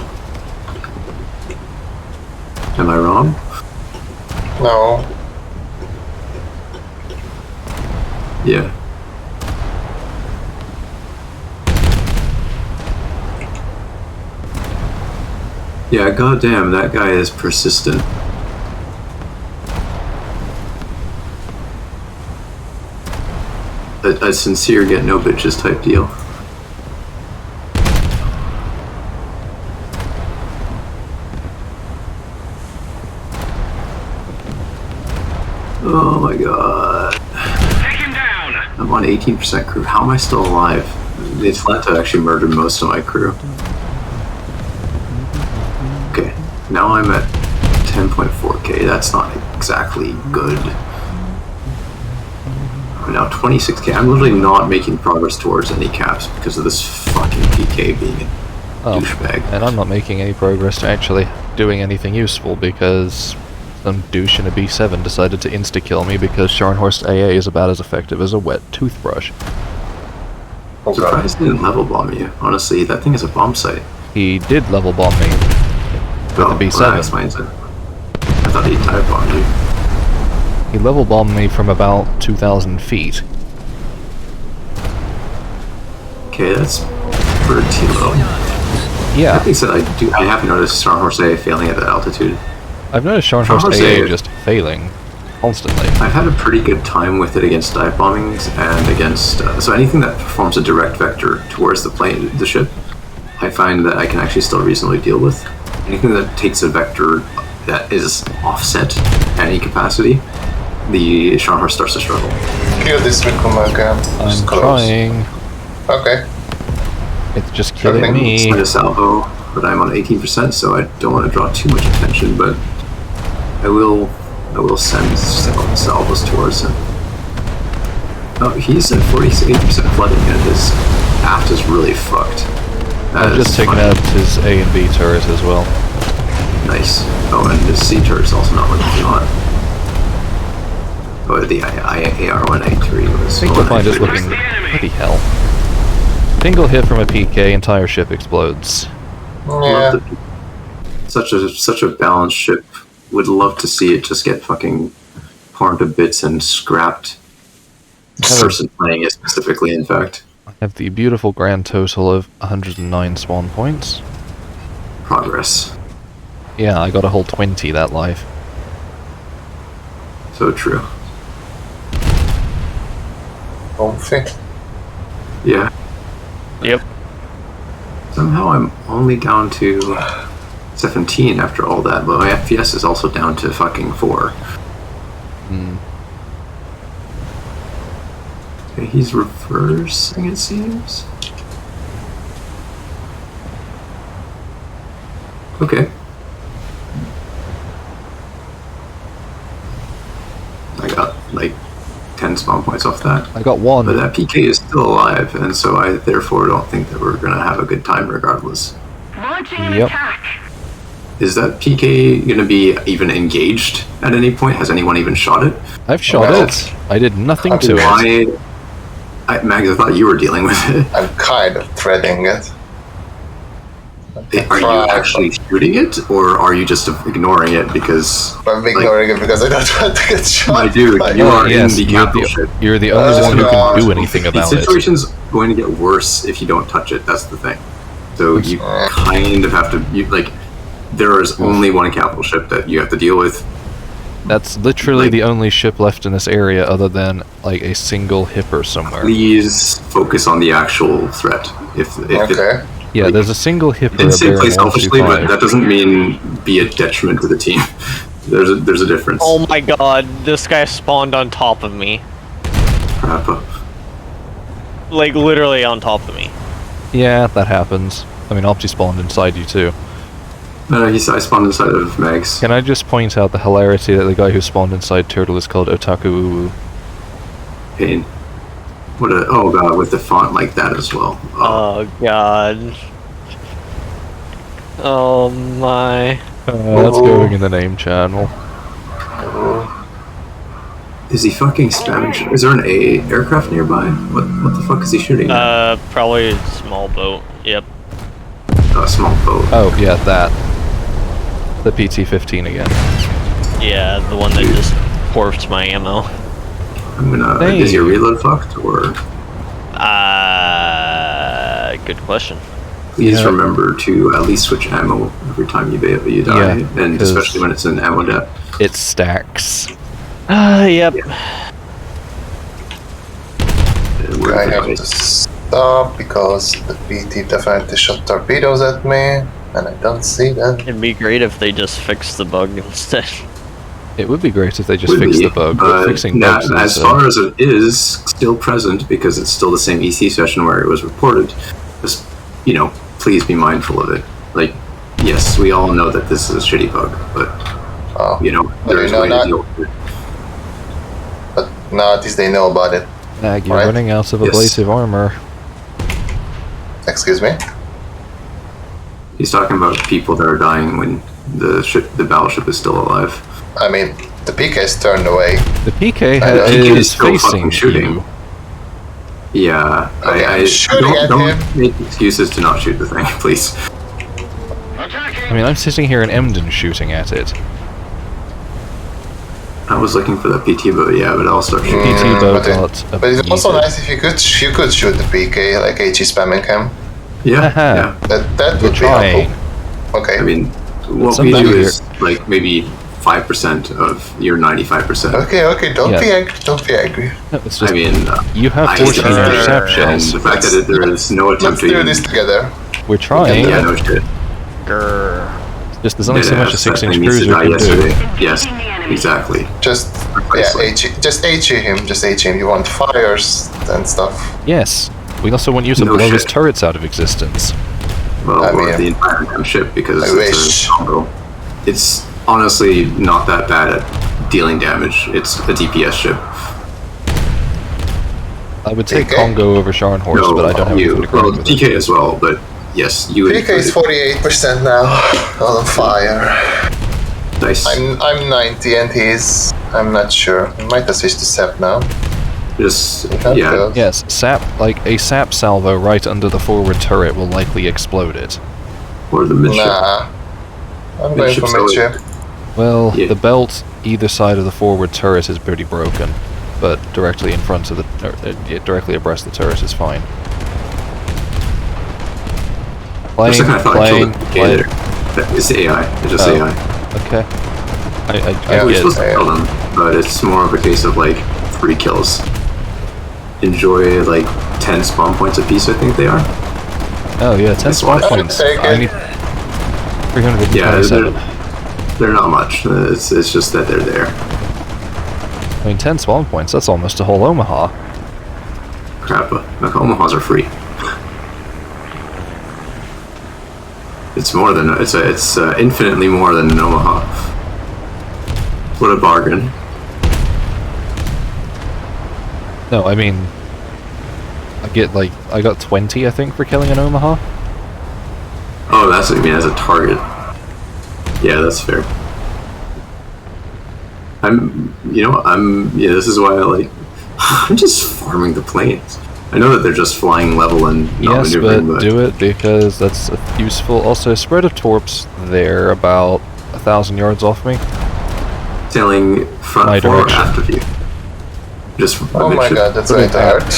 Am I wrong? No. Yeah. Yeah, goddamn, that guy is persistent. A sincere get no bitches type deal. Oh my god. Take him down. I'm on 18% crew. How am I still alive? The Atlanta actually murdered most of my crew. Okay, now I'm at 10.4k. That's not exactly good. I'm now 26k. I'm literally not making progress towards any caps because of this fucking PK being a douchebag. And I'm not making any progress to actually doing anything useful because some douche in a B7 decided to insta-kill me because Scharnhorst AA is about as effective as a wet toothbrush. I'm surprised he didn't level bomb you. Honestly, that thing is a bomb site. He did level bomb me with a B7. That explains it. I thought he dive bombed you. He level bombed me from about 2,000 feet. Okay, that's pretty low. Yeah. That being said, I have noticed Scharnhorst AA failing at that altitude. I've noticed Scharnhorst AA just failing constantly. I've had a pretty good time with it against dive bombings and against so anything that performs a direct vector towards the plane, the ship, I find that I can actually still reasonably deal with. Anything that takes a vector that is offset at any capacity, the Scharnhorst starts to struggle. kill this Rikumo again. I'm trying. Okay. It's just killing me. I'm a salvo, but I'm on 18%, so I don't want to draw too much attention, but I will send salvos towards him. Oh, he's at 48% flooding, and his aft is really fucked. I've just taken out his A and B turret as well. Nice. Oh, and his C turret's also not looking too hot. Oh, the AR-1A3 was... I think you'll find it looking... Bloody hell. Single hit from a PK, entire ship explodes. Yeah. Such a balanced ship. Would love to see it just get fucking torn to bits and scrapped. Person playing it specifically, in fact. I have the beautiful grand total of 109 spawn points. Progress. Yeah, I got a whole 20 that life. So true. Comfy. Yeah. Yep. Somehow I'm only down to 17 after all that, but my FPS is also down to fucking 4. Okay, he's reversing, it seems. Okay. I got like 10 spawn points off that. I got 1. But that PK is still alive, and so I therefore don't think that we're gonna have a good time regardless. Launching an Yep. attack. Is that PK gonna be even engaged at any point? Has anyone even shot it? I've shot Well, it. I did nothing to it. Why? Mags, I thought you were dealing with it. I'm kind of threading it. Are you actually shooting it, or are you just ignoring it because... I'm ignoring it because I don't want to get shot. My dude, you are in the capital ship. You're the only one who can do anything The about it. situation's going to get worse if you don't touch it, that's the thing. So you kind of have to... there is only one capital ship that you have to deal with. That's literally the only ship left in this area other than, like, a single hipper somewhere. Please focus on the actual threat. Okay. Yeah, there's a single hipper Didn't say play bearing selfishly, but 125. that doesn't mean be a detriment to the team. There's a difference. Oh my god, this guy spawned on top of me. Crap. Like, literally on top of me. Yeah, that happens. I mean, Opti spawned inside you too. No, I spawned inside of Mags. Can I just point out the hilarity that the guy who spawned inside Turtle is called Otaku Uwu? Pain. Oh god, with the font like that as well. Oh god. Oh my. That's going in the name channel. Is he fucking spamming? Is there an aircraft nearby? What the fuck is he shooting at? Probably a small boat. Yep. A small boat. Oh, yeah, that. The PT-15 again. Yeah, the one that just porfed my ammo. I'm gonna... Hey. Is your reload fucked, or... Good question. Please remember to at least switch ammo every time you die, and especially when it's an ammo depth. It stacks. Yep. I have to stop because the PT definitely shot torpedoes at me, and I don't see them. It'd be great if they just fixed the bug instead. It would be great if they just fixed the bug, but fixing bugs is... As far as it is still present, because it's still the same EC session where it was reported, just, please be mindful of it. Like, yes, we all know that this is a shitty bug, but, there's a way to deal with it. But now at least they know about it. Nag, you're running out of ablasive armor. Excuse me? He's talking about people that are dying when the battleship is still alive. I mean, the PK is turned away. The PK is still facing shooting. you. Yeah, Okay, I shooting at don't him. make excuses to not shoot the thing, please. I mean, I'm sitting here in Emden shooting at it. I was looking for that PT boat, but I'll start shooting. PT boat but it's also nice if you could shoot the PK, like HE spamming him. Yeah. That would be helpful. Okay. I mean, what we do is like maybe 5% of your 95%. Okay, don't be angry. It's just, I mean, you have 14 interceptions. And the fact that there is no attempt Let's do this together. We're trying. Yeah, no shit. Grrr. Just there's only so much a 6-inch cruiser can do. Yes, exactly. Just HE him. Just HE him. You want fires and stuff. Yes. We also want you to blow his turrets out of existence. Well, or the entire damn ship, because it's a combo. It's honestly not that bad at dealing damage. It's a DPS ship. I would take Congo over Scharnhorst, but I don't have anything to grab with DK as well, but yes, you would. DK is 48% now, on fire. Nice. I'm 90 and I'm not sure. I might have switched to SAP now. Yeah. Yes, a SAP salvo right under the forward turret will likely explode it. Or the midship. Nah. I'm going for midship. Well, the belt either side of the forward turret is pretty broken, but directly in front of the, directly abreast the turret is fine. Plane. It's AI. It's just AI. Okay. We're supposed to kill them, but it's more of a case of like 3 kills. Enjoy like 10 spawn points apiece, I think they are. Oh yeah, 10 spawn points. I need 327. They're not much. It's just that they're there. I mean, 10 spawn points, that's almost a whole Omaha. Crap, like Omahas are free. It's more than, it's infinitely more than an Omaha. What a bargain. No, I mean, I got 20, I think, for killing an Omaha. Oh, that's what you mean as a target. Yeah, that's fair. This is why I'm just farming the planes. I know that they're just flying level and not maneuvering, but do it because that's useful. Also, spread of torps there about 1,000 yards off me. Sailing front for or after view. Just oh my god, that's going to hurt.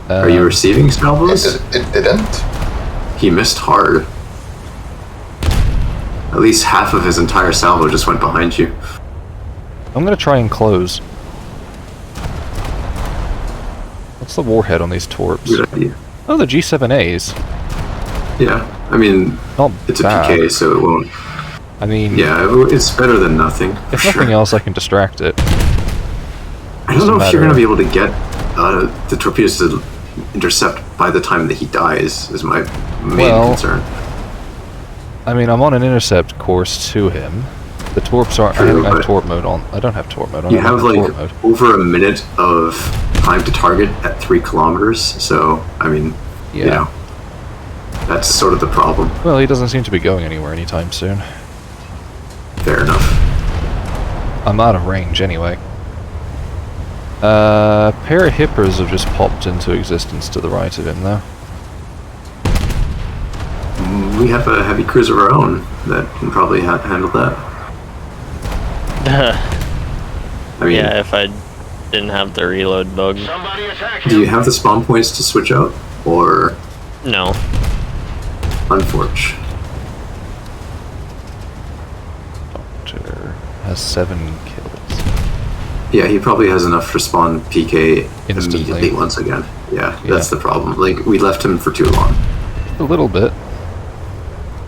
Are you receiving salvos? It didn't. He missed hard. At least half of his entire salvo just went behind you. I'm gonna try and close. What's the warhead on these torps? Good idea. Oh, the G7As. Yeah, I mean, it's bad. A PK, so it won't. I mean, yeah, it's better than nothing. If nothing else, I can distract it. I don't know if you're gonna be able to get the torpedoes to intercept by the time that he dies. Is my main concern. I mean, I'm on an intercept course to him. The torps aren't. I don't have torp mode on. I don't have torp mode on. You have like over a minute of time to target at 3 kilometers. So I mean, you know, that's sort of the problem. Well, he doesn't seem to be going anywhere anytime soon. Fair enough. I'm out of range anyway. Pair of hippers have just popped into existence to the right of him, though. We have a heavy cruiser of our own that can probably handle that. I mean, yeah, if I didn't have the reload bug. Do you have the spawn points to switch out, or no? Unfortunate. Doctor has 7 kills. Yeah, he probably has enough to spawn PK immediately once again. Yeah, that's the problem. Like, we left him for too long. A little bit.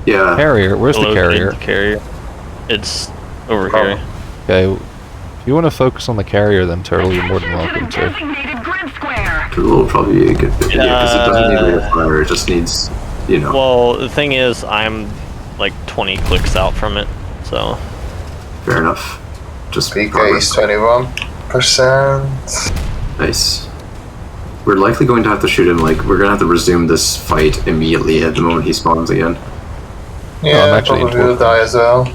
Yeah. Carrier, where's the carrier? The carrier. It's over here. Okay, if you want to focus on the carrier, then Turtle, you're more than welcome to. Turtle will probably be a good fit, because it doesn't need rate of fire, it just needs, you know. Well, the thing is, I'm like 20 clicks out from it, so. Fair enough. Just PK is 21%. Nice. We're likely going to have to shoot him, like, we're going to have to resume this fight immediately at the moment he spawns again. Yeah, probably will die as well.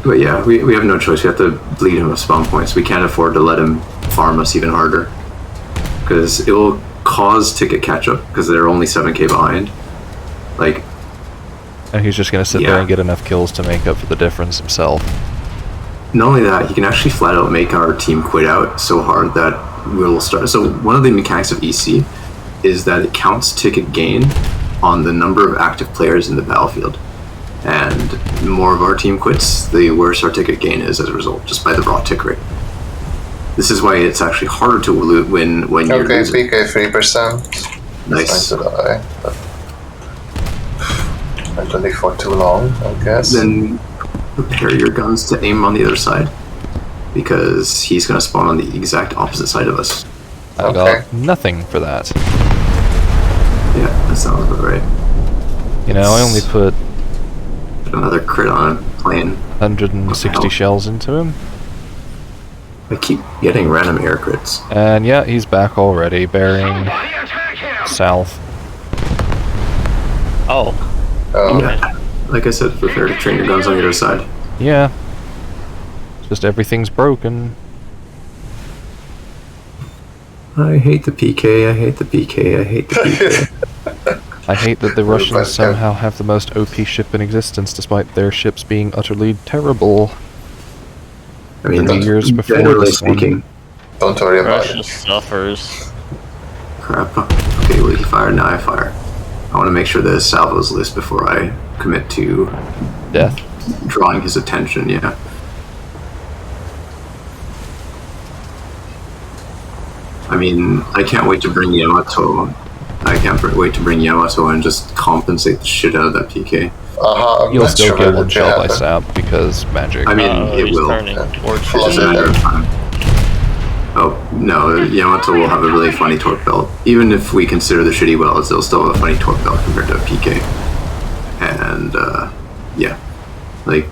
But yeah, we have no choice. We have to bleed him of spawn points. We can't afford to let him farm us even harder. Because it will cause ticket catch-up, because they're only 7k behind. Like... And he's just going to sit there and get enough kills to make up for the difference himself. Not only that, he can actually flat out make our team quit out so hard that we'll start... So one of the mechanics of EC is that it counts ticket gain on the number of active players in the battlefield. And the more of our team quits, the worse our ticket gain is as a result, just by the raw tick rate. This is why it's actually harder to win when you're losing. Okay, PK 3%. Nice. Trying to die, but I don't live for too long, I guess. Then prepare your guns to aim on the other side, because he's going to spawn on the exact opposite side of us. I got nothing for that. Yeah, that sounds about right. You know, I only put another crit on a plane. 160 shells into him. I keep getting random air crits. And yeah, he's back already, bearing south. Oh. Yeah. Like I said, prepare to train your guns on the other side. Yeah. Just everything's broken. I hate the PK, I hate the PK, I hate the PK. I hate that the Russians somehow have the most OP ship in existence, despite their ships being utterly terrible. I mean, 30 years before this speaking. Don't worry about Russia it. suffers. Crap. Okay, well, he fired, now I fire. I want to make sure the salvo's loose before I commit to death. Drawing his attention, yeah. I mean, I can't wait to bring Yamato. I can't wait to bring Yamato and just compensate the shit out of that PK. You'll still get one shell by sap because magic. I mean, it will. It's just a matter of time. Oh, no, Yamato will have a really funny torque belt. Even if we consider the shitty welds, they'll still have a funny torque belt compared to a PK. And, yeah. Like...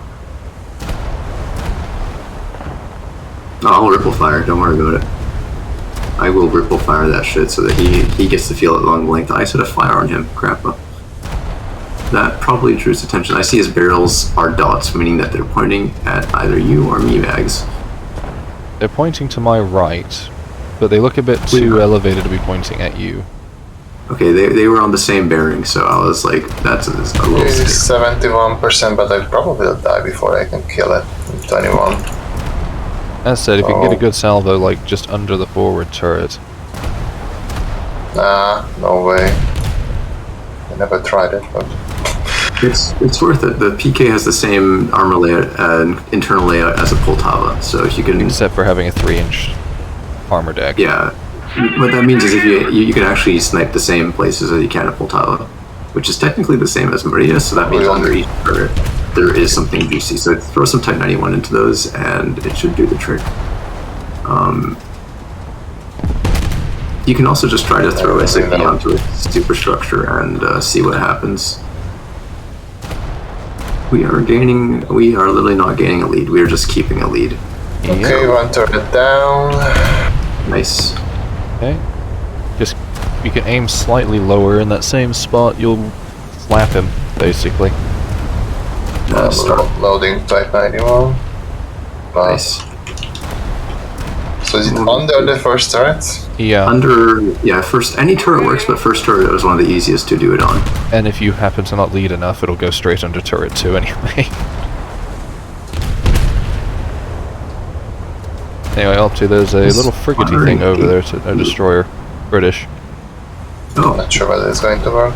I'll ripple fire, don't worry about it. I will ripple fire that shit so that he gets to feel it long length. I set a fire on him, crappa. That probably drew his attention. I see his barrels are dots, meaning that they're pointing at either you or me, Bags. They're pointing to my right, but they look a bit too elevated to be pointing at you. Okay, they were on the same bearing, so I was like, that's a little scary. 71%, but I probably will die before I can kill it. 21. As said, if you can get a good salvo, like, just under the forward turret. Nah, no way. I never tried it, but... It's worth it. The PK has the same armor layout and internal layout as a Poltava, so if you can... Except for having a 3-inch armor deck. Yeah. What that means is if you can actually snipe the same places as you can at Poltava, which is technically the same as Maria, so that means under each turret there is something juicy. So throw some Type 91 into those, and it should do the trick. You can also just try to throw SAP onto a superstructure and see what happens. We are literally not gaining a lead, we are just keeping a lead. Okay, one turret down. Nice. Okay. Just, you can aim slightly lower in that same spot, you'll slap him, basically. Loading Type 91. Nice. So is it under the first turret? Yeah. First, any turret works, but first turret is one of the easiest to do it on. And if you happen to not lead enough, it'll go straight under turret 2 anyway. Anyway, up to there's a little frigatey thing over there, a destroyer. British. Oh. Not sure whether it's going to work.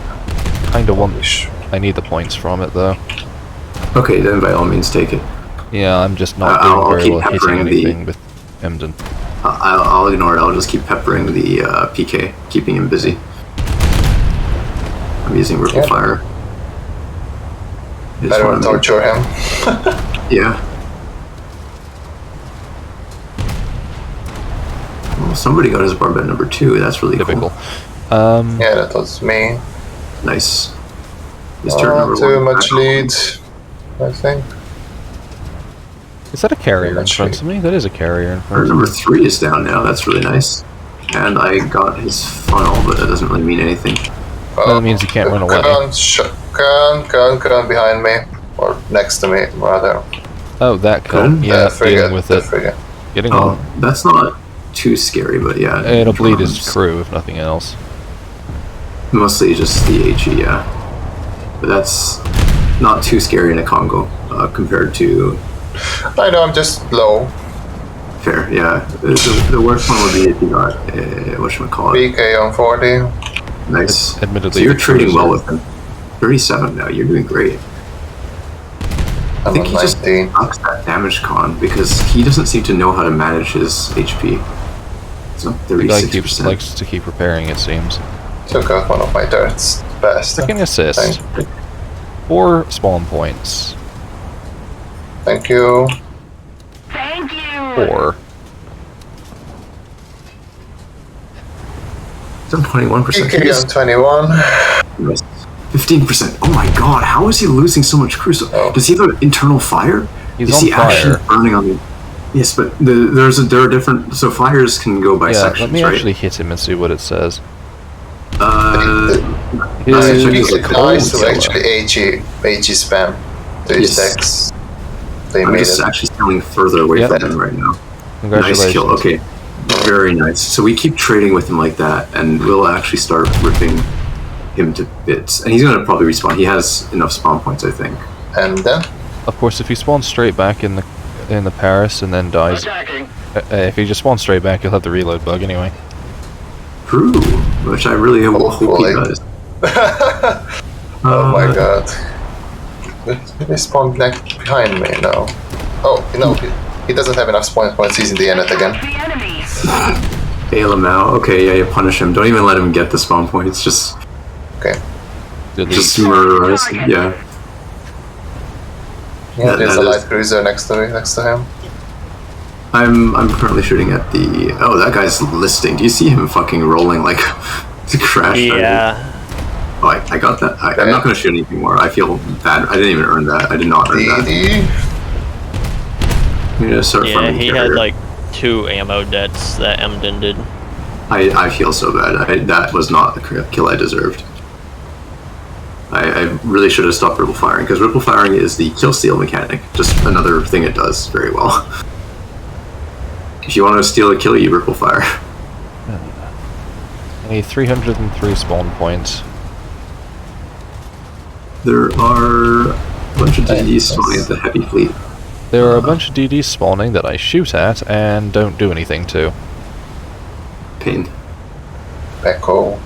Kinda want... I need the points from it, though. Okay, then by all means take it. Yeah, I'm just not doing very well hitting anything with Emden. I'll ignore it, I'll just keep peppering the PK, keeping him busy. I'm using ripple fire. Better torture him. Yeah. Well, somebody got his barbette number 2, that's really typical. Cool. Yeah, that was me. Nice. His turn number 1. Too much lead, I think. Is that a carrier in front of me? That is a carrier in front of me. Number 3 is down now, that's really nice. And I got his funnel, but that doesn't really mean anything. That means he can't run away. Can behind me. Or next to me, rather. Oh, that cone. Yeah, dealing with it. Getting on. That's not too scary, but yeah. It'll bleed his crew, if nothing else. Mostly just the HE, yeah. But that's not too scary in a Congo, compared to... I know, I'm just low. Fair, yeah. The worst one would be if you got, whatchamacallit. PK on 40. Nice. Admittedly, so you're trading well with him. 37 now, you're doing great. I think he just sucks that damage con, because he doesn't seem to know how to manage his HP. So 36%. He likes to keep repairing, it seems. Took out one of my turrets. Best. Second assist. 4 spawn points. Thank you. Thank you. 4. It's on 21%. PK on 21. 15%. Oh my god, how is he losing so much crew? So, does he have an internal fire? He's is on he fire. actually burning on the... Yes, but there are different... So fires can go by sections, let me right? actually hit him and see what it says. It's nice to actually AG spam these decks. I'm just actually standing further away from him right now. Congratulations. Nice kill, okay. Very nice. So we keep trading with him like that, and we'll actually start ripping him to bits. And he's going to probably respawn. He has enough spawn points, I think. And then? Of course, if he spawns straight back in the Paris and then dies, if he just spawns straight back, he'll have the reload bug anyway. True, which I really hope he does. Oh my god. They spawned like behind me now. Oh, no, he doesn't have enough spawn points. He's in the end again. Bail him out. Okay, yeah, you punish him. Don't even let him get the spawn points. Just... Okay. Just murder us. Yeah. Yeah, there's a light cruiser next to him. I'm currently shooting at the... Oh, that guy's listing. Do you see him fucking rolling like to crash? Yeah. Oh, I got that. I'm not going to shoot anything more. I feel bad. I didn't even earn that. I did not earn that. I'm going to start farming he had like 2 ammo deaths that Emden did. I feel so bad. That was not the kill I deserved. I really should have stopped ripple firing, because ripple firing is the kill steal mechanic. Just another thing it does very well. If you want to steal a kill, you ripple fire. I need 303 spawn points. There are a bunch of DDs spawning at the heavy fleet. There are a bunch of DDs spawning that I shoot at and don't do anything to. Pain. Echo.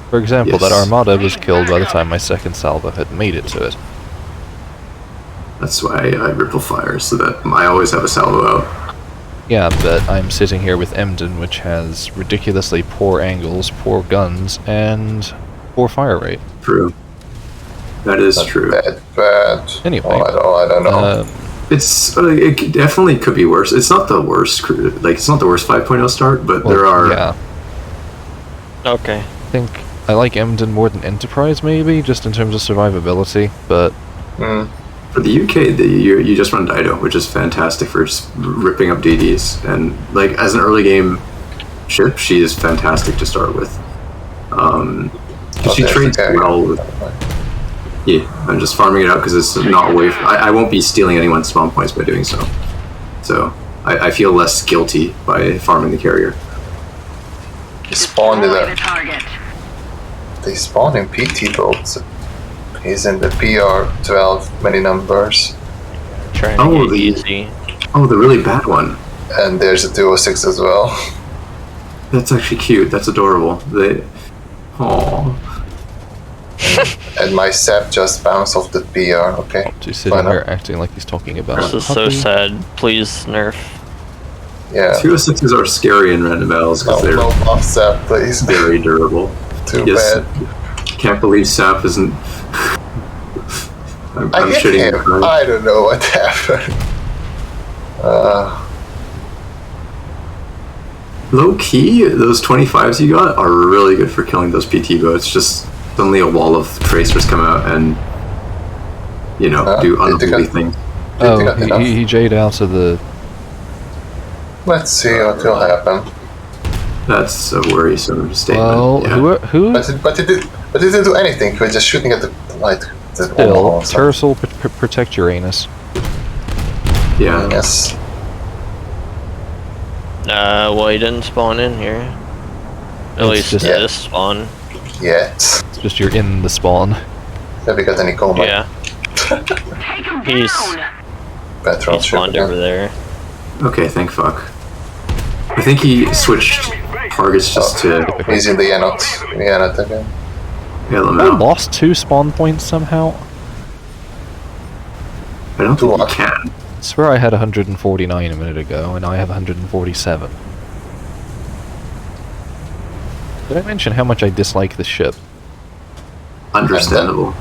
For example, that Armada was killed by the time my second salvo had made it to it. That's why I ripple fire, so that I always have a salvo out. Yeah, but I'm sitting here with Emden, which has ridiculously poor angles, poor guns, and poor fire rate. True. That is true. Bad. Anyway. I don't know. It definitely could be worse. It's not the worst, like, it's not the worst 5.0 start, but there are... Yeah. Okay. I think I like Emden more than Enterprise, maybe, just in terms of survivability, but... For the UK, you just run Dido, which is fantastic for just ripping up DDs. And, like, as an early game ship, she is fantastic to start with. She trades well with... Yeah, I'm just farming it out because it's not away from... I won't be stealing anyone's spawn points by doing so. So, I feel less guilty by farming the carrier. He spawned in They spawned in PT boats. He's in the PR12 many numbers. Trying to get easy. Oh, the really bad one. And there's a 206 as well. That's actually cute. That's adorable. Aww. And my sap just bounced off the PR, okay. He's sitting here acting like he's talking about This is so sad. Please nerf. Yeah. 206s are scary in random battles because they're off sap, please. Very durable. Too bad. Can't believe sap isn't... I'm shitting him. I don't know what happened. Low key, those 25s you got are really good for killing those PT boats. Just suddenly a wall of tracers come out and, you know, do unholy things. Oh, he J'd out of the... Let's see what will happen. That's a worrisome statement. Well, yeah. who? But he didn't do anything. He was just shooting at the light. Still, Terrace protect Uranus. Yeah. Yes. Well, he didn't spawn in here. At least this spawn. Yes. It's just you're in the spawn. Have we got any coma? Yeah. He's spawned over there. Okay, thank fuck. I think he switched targets just to... He's in the Yanot again. I lost 2 spawn points somehow. I don't think you can. I swear I had 149 a minute ago, and now I have 147. Did I mention how much I dislike this ship? Understandable.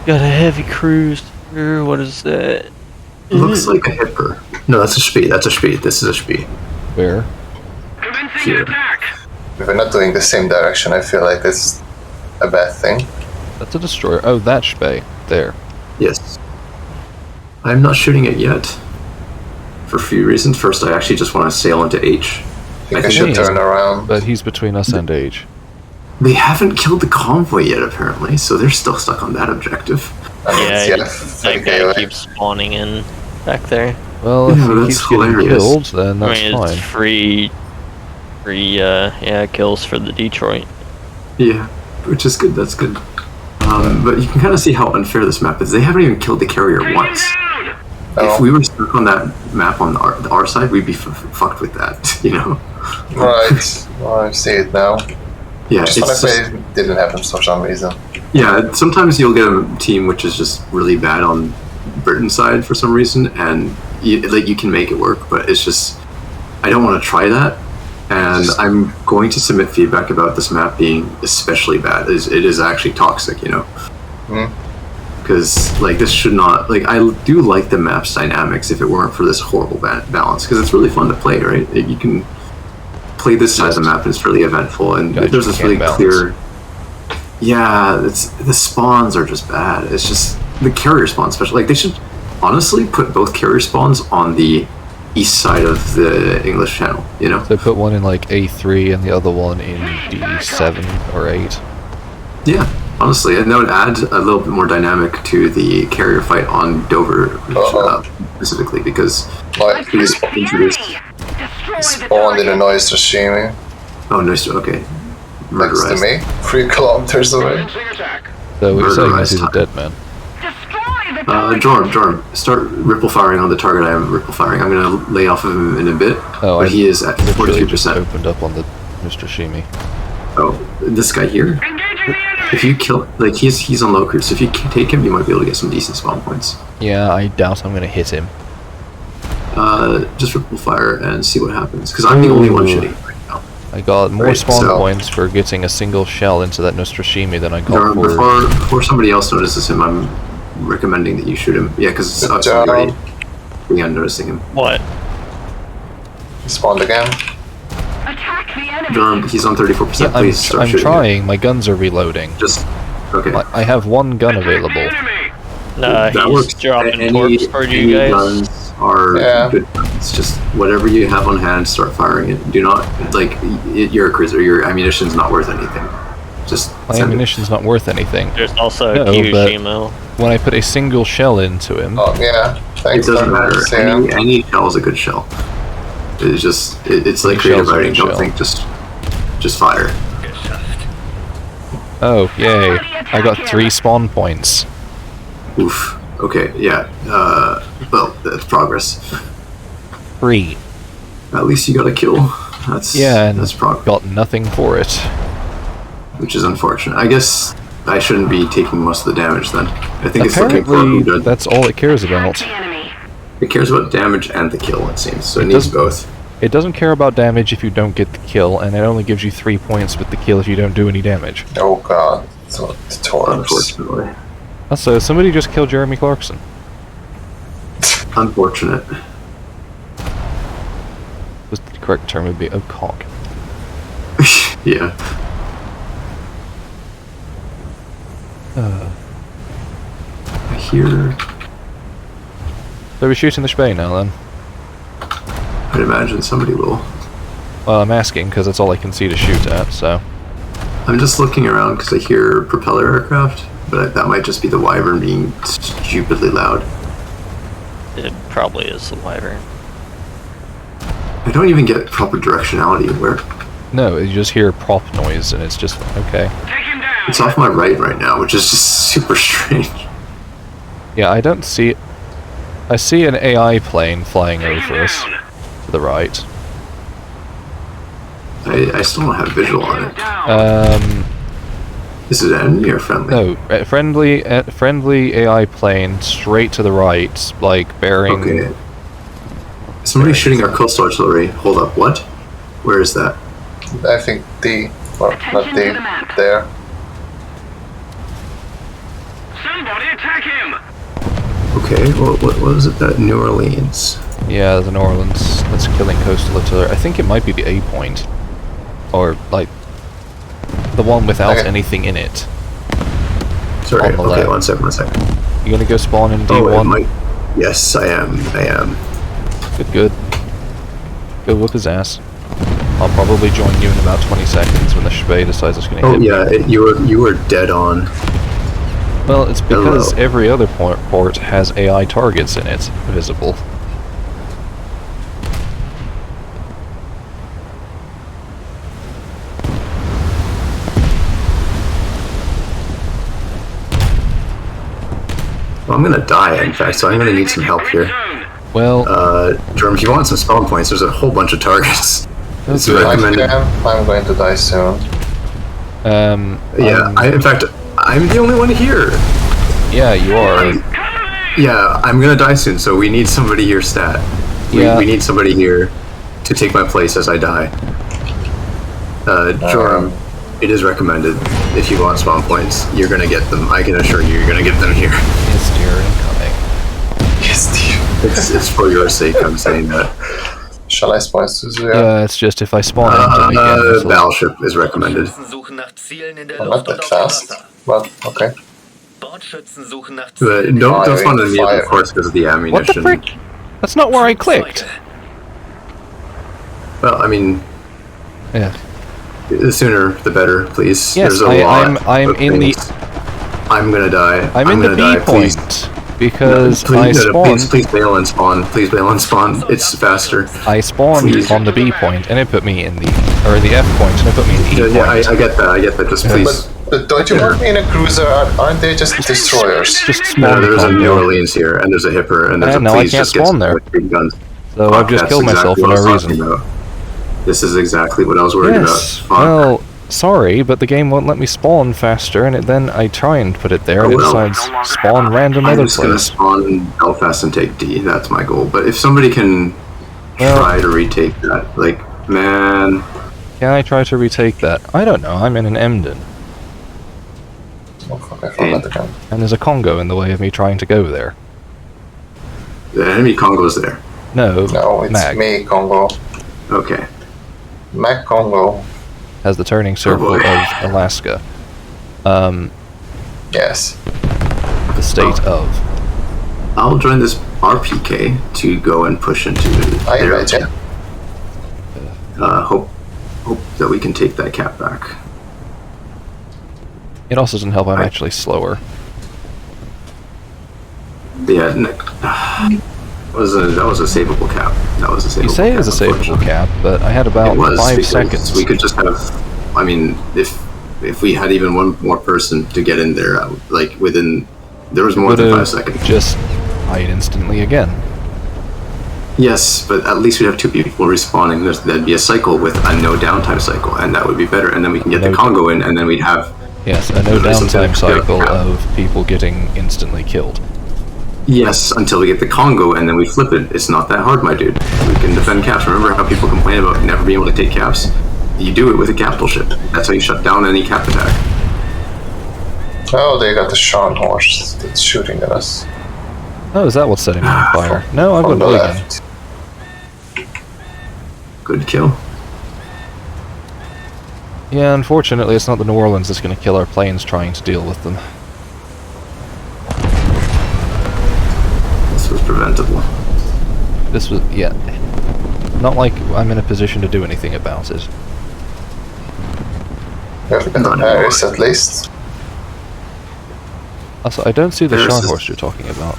Got a heavy cruise. What is that? It looks like a hipper. No, that's a Spee. That's a Spee. This is a Spee. Where? Here. If we're not doing the same direction, I feel like it's a bad thing. That's a destroyer. Oh, that Spee. There. Yes. I'm not shooting it yet. For a few reasons. First, I actually just want to sail into H. I think I should turn around. But he's between us and H. They haven't killed the convoy yet, apparently, so they're still stuck on that objective. Yeah, that guy keeps spawning in back there. Well, if he keeps getting killed, then that's I mean, fine. It's free, kills for the Detroit. Yeah, which is good, that's good. But you can kind of see how unfair this map is. They haven't even killed the carrier once. Oh. If we were stuck on that map on our side, we'd be fucked with that, you know? Right, well, I see it now. Yeah, just it's when I say it didn't happen for some reason. Yeah, sometimes you'll get a team which is just really bad on Britain's side for some reason, and you can make it work, but it's just, I don't want to try that, and I'm going to submit feedback about this map being especially bad. It is actually toxic, you know? Because, like, this should not, like, I do like the map's dynamics if it weren't for this horrible balance, because it's really fun to play, right? You can play this side of the map and it's really eventful, and there's this really clear... Yeah, the spawns are just bad. It's just the carrier spawn, especially. Like, they should honestly put both carrier spawns on the east side of the English Channel, you know? They put one in like A3 and the other one in D7 or 8. Yeah, honestly, and that would add a little bit more dynamic to the carrier fight on Dover specifically, because he spawned in a noise regime. Oh, noise, okay. Next to me, 3 kilometers away. So we're saying this is a dead man. Jorm, start ripple firing on the target. I am ripple firing. I'm going to lay off of him in a bit, but he is at 42%. Opened up on the Mr. Shimi. Oh, this guy here? If you kill, like, he's on low cruise, so if you take him, you might be able to get some decent spawn points. Yeah, I doubt I'm going to hit him. Just ripple fire and see what happens, because I'm the only one shooting right now. I got more spawn points for getting a single shell into that Nostroshimi than I got for... Before somebody else notices him, I'm recommending that you shoot him. Yeah, because it's obviously beyond noticing him. What? He spawned again. Durham, he's on 34%. Yeah, Please start I'm shooting trying. My guns are reloading. Just... Okay. I have one gun available. Nah, he's dropping torps for you guys. Guns are good. It's just whatever you have on hand, start firing it. Do not, like, you're a cruiser, your ammunition's not worth anything. Just my ammunition's not worth anything. There's also a Kyushimo. When I put a single shell into him... Oh, yeah. Thanks, it doesn't matter. Any shell is a good shell. It's just, it's like creative writing. Don't think, just fire. Oh, yay. I got 3 spawn points. Oof. Okay, yeah. Well, that's progress. 3. At least you got a kill. That's progress. Got nothing for it. Which is unfortunate. I guess I shouldn't be taking most of the damage then. I think apparently, it's looking for that's all it cares about. It cares about damage and the kill, it seems. So it needs both. It doesn't care about damage if you don't get the kill, and it only gives you 3 points with the kill if you don't do any damage. Oh god, so it's torps. Unfortunately. Also, somebody just killed Jeremy Clarkson. Unfortunate. The correct term would be a cock. Yeah. I hear... So we're shooting the Spey now then? I'd imagine somebody will. Well, I'm asking because that's all I can see to shoot at, so... I'm just looking around because I hear propeller aircraft, but that might just be the Wyvern being stupidly loud. It probably is the Wyvern. I don't even get proper directionality where... No, you just hear prop noise and it's just, okay. It's off my right now, which is just super strange. Yeah, I don't see... I see an AI plane flying over us, to the right. I still don't have visual on it. Is it enemy or friendly? No, friendly AI plane straight to the right, like bearing... Okay. Somebody's shooting our coastal artillery. Hold up, what? Where is that? I think D. Well, not deep there. Somebody attack him! Okay, what was it? That New Orleans? Yeah, the New Orleans that's killing coastal artillery. I think it might be the A point. Or, like, the one without anything in it. Sorry, On the okay, left. one second. You gonna go spawn in Oh, D1? it might... Yes, I am. Good. Go whoop his ass. I'll probably join you in about 20 seconds when the Spey decides it's gonna hit me. Oh yeah, you were dead on. Well, it's because every other port has AI targets in it, visible. Well, I'm gonna die, in fact, so I'm gonna need some help here. Well, Jerm, if you want some spawn points, there's a whole bunch of targets. It's good. recommended. I'm going to die soon. In fact, I'm the only one here. Yeah, you are. I'm gonna die soon, so we need somebody here stat. We need somebody here to take my place as I die. Joram, it is recommended, if you want spawn points, you're gonna get them. I can assure you, you're gonna get them here. Yes, dear, incoming. Yes, dear. It's for your sake, I'm saying that. Shall I spawn Suzuya? Yeah, it's just if I spawn into again. Battleship is recommended. Not that fast, but okay. But don't spawn in the other, of course, because of the ammunition. What the frick? That's not where I clicked. Well, I mean, yeah. The sooner the better, please. Yes, There's a lot I'm of in things. I'm gonna die. I'm in the B point because I spawned. Please bail and spawn. Please bail and spawn. It's faster. I spawned on the B point and it put me in the F point and it put me in the E point. Yeah, I get that. Just please. But don't you want me in a cruiser? Aren't they just destroyers? Just spawn. No, there's a New Orleans here, and there's a Hipper, and there's a no, please I can't just get spawn there. with big guns. So I've just killed myself for no reason. This is exactly what I was worried about. Well, sorry, but the game won't let me spawn faster, and then I try and put it there, and it decides spawn random other place. I'm just gonna spawn Belfast and take D. That's my goal. But if somebody can try to retake that, like, man, can I try to retake that? I don't know. I'm in an Emden. And there's a Congo in the way of me trying to go there. The enemy Congo's there. No, it's Mag. me, Congo. Okay. Mag Congo has the turning circle of Alaska. Yes. The state of. I'll join this RPK to go and push into there. Hope that we can take that cap back. It also doesn't help I'm actually slower. Yeah, that was a savable cap. That was a savable cap. You say it was a savable cap, but I had about 5 seconds. We could just have, I mean, if we had even one more person to get in there, like within, there was more than 5 seconds. Just died instantly again. Yes, but at least we'd have 2 people respawning. There'd be a cycle with a no downtime cycle, and that would be better. And then we can get the Congo in, and then we'd have... Yes, a no downtime cycle of people getting instantly killed. Yes, until we get the Congo, and then we flip it. It's not that hard, my dude. We can defend caps. Remember how people complain about never being able to take caps? You do it with a capital ship. That's how you shut down any cap attack. Oh, they got the Sean horse that's shooting at us. Oh, is that what's setting me on fire? No, I've got no left. Good kill. Yeah, unfortunately, it's not the New Orleans that's going to kill our planes trying to deal with them. This was preventable. This was, yeah. Not like I'm in a position to do anything about it. We've been to Paris, at least. Also, I don't see the Sean horse you're talking about.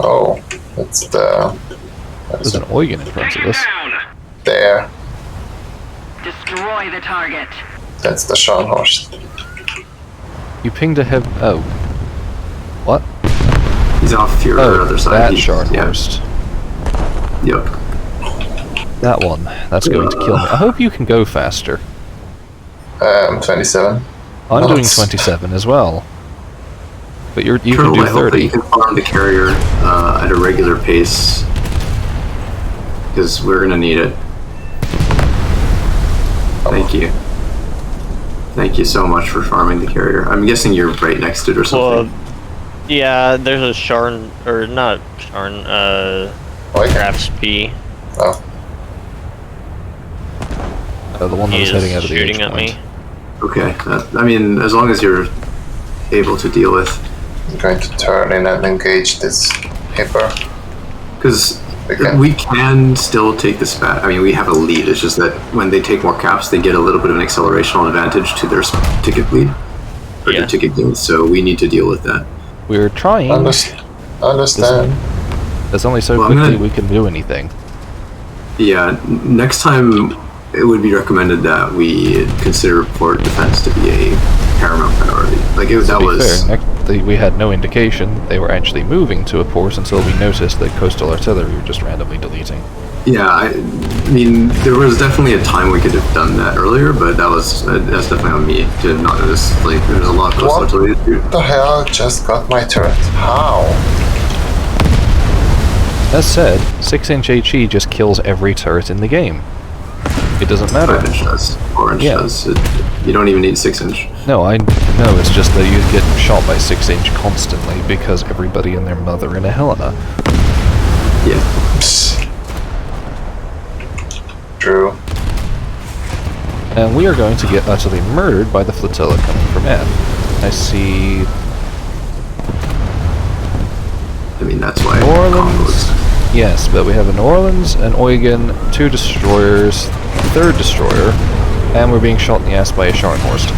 Oh, that's the... There's an Eugen in front of us. There. Destroy the target. That's the Sean horse. You pinged a hev... Oh. What? He's off your other side. That Sean horse. Yep. That one. That's going to kill me. I hope you can go faster. 27. I'm doing 27 as well. But you can do 30. I hope that you can farm the carrier at a regular pace, because we're gonna need it. Thank you. Thank you so much for farming the carrier. I'm guessing you're right next to it or something. Well, yeah, there's a Sharn, or not Sharn, Crafts P. Oh. The one that was heading out of the shooting at me. Okay, I mean, as long as you're able to deal with. I'm going to turn in and engage this hipper. Because we can still take the spat. I mean, we have a lead. It's just that when they take more caps, they get a little bit of an accelerational advantage to their ticket lead. Or their ticket gains, so we need to deal with that. We're trying. Understand. There's only so quickly we can do anything. Yeah, next time it would be recommended that we consider port defense to be a paramount priority. Like, we had no indication they were actually moving to a port until we noticed that coastal artillery were just randomly deleting. Yeah, I mean, there was definitely a time we could have done that earlier, but that's definitely on me to not notice. Like, there's a lot of coastal artillery to do. What the hell just got my turret? How? As said, 6-inch HE just kills every turret in the game. It doesn't matter. 5-inch does. 4-inch does. You don't even need 6-inch. No, I know. It's just that you get shot by 6-inch constantly because everybody and their mother in a Helena. Yeah. Psst. True. And we are going to get utterly murdered by the flotilla coming from F. I see. I mean, that's why. New Orleans. Yes, but we have a New Orleans, an Eugen, 2 destroyers, 3rd destroyer, and we're being shot in the ass by a Scharnhorst.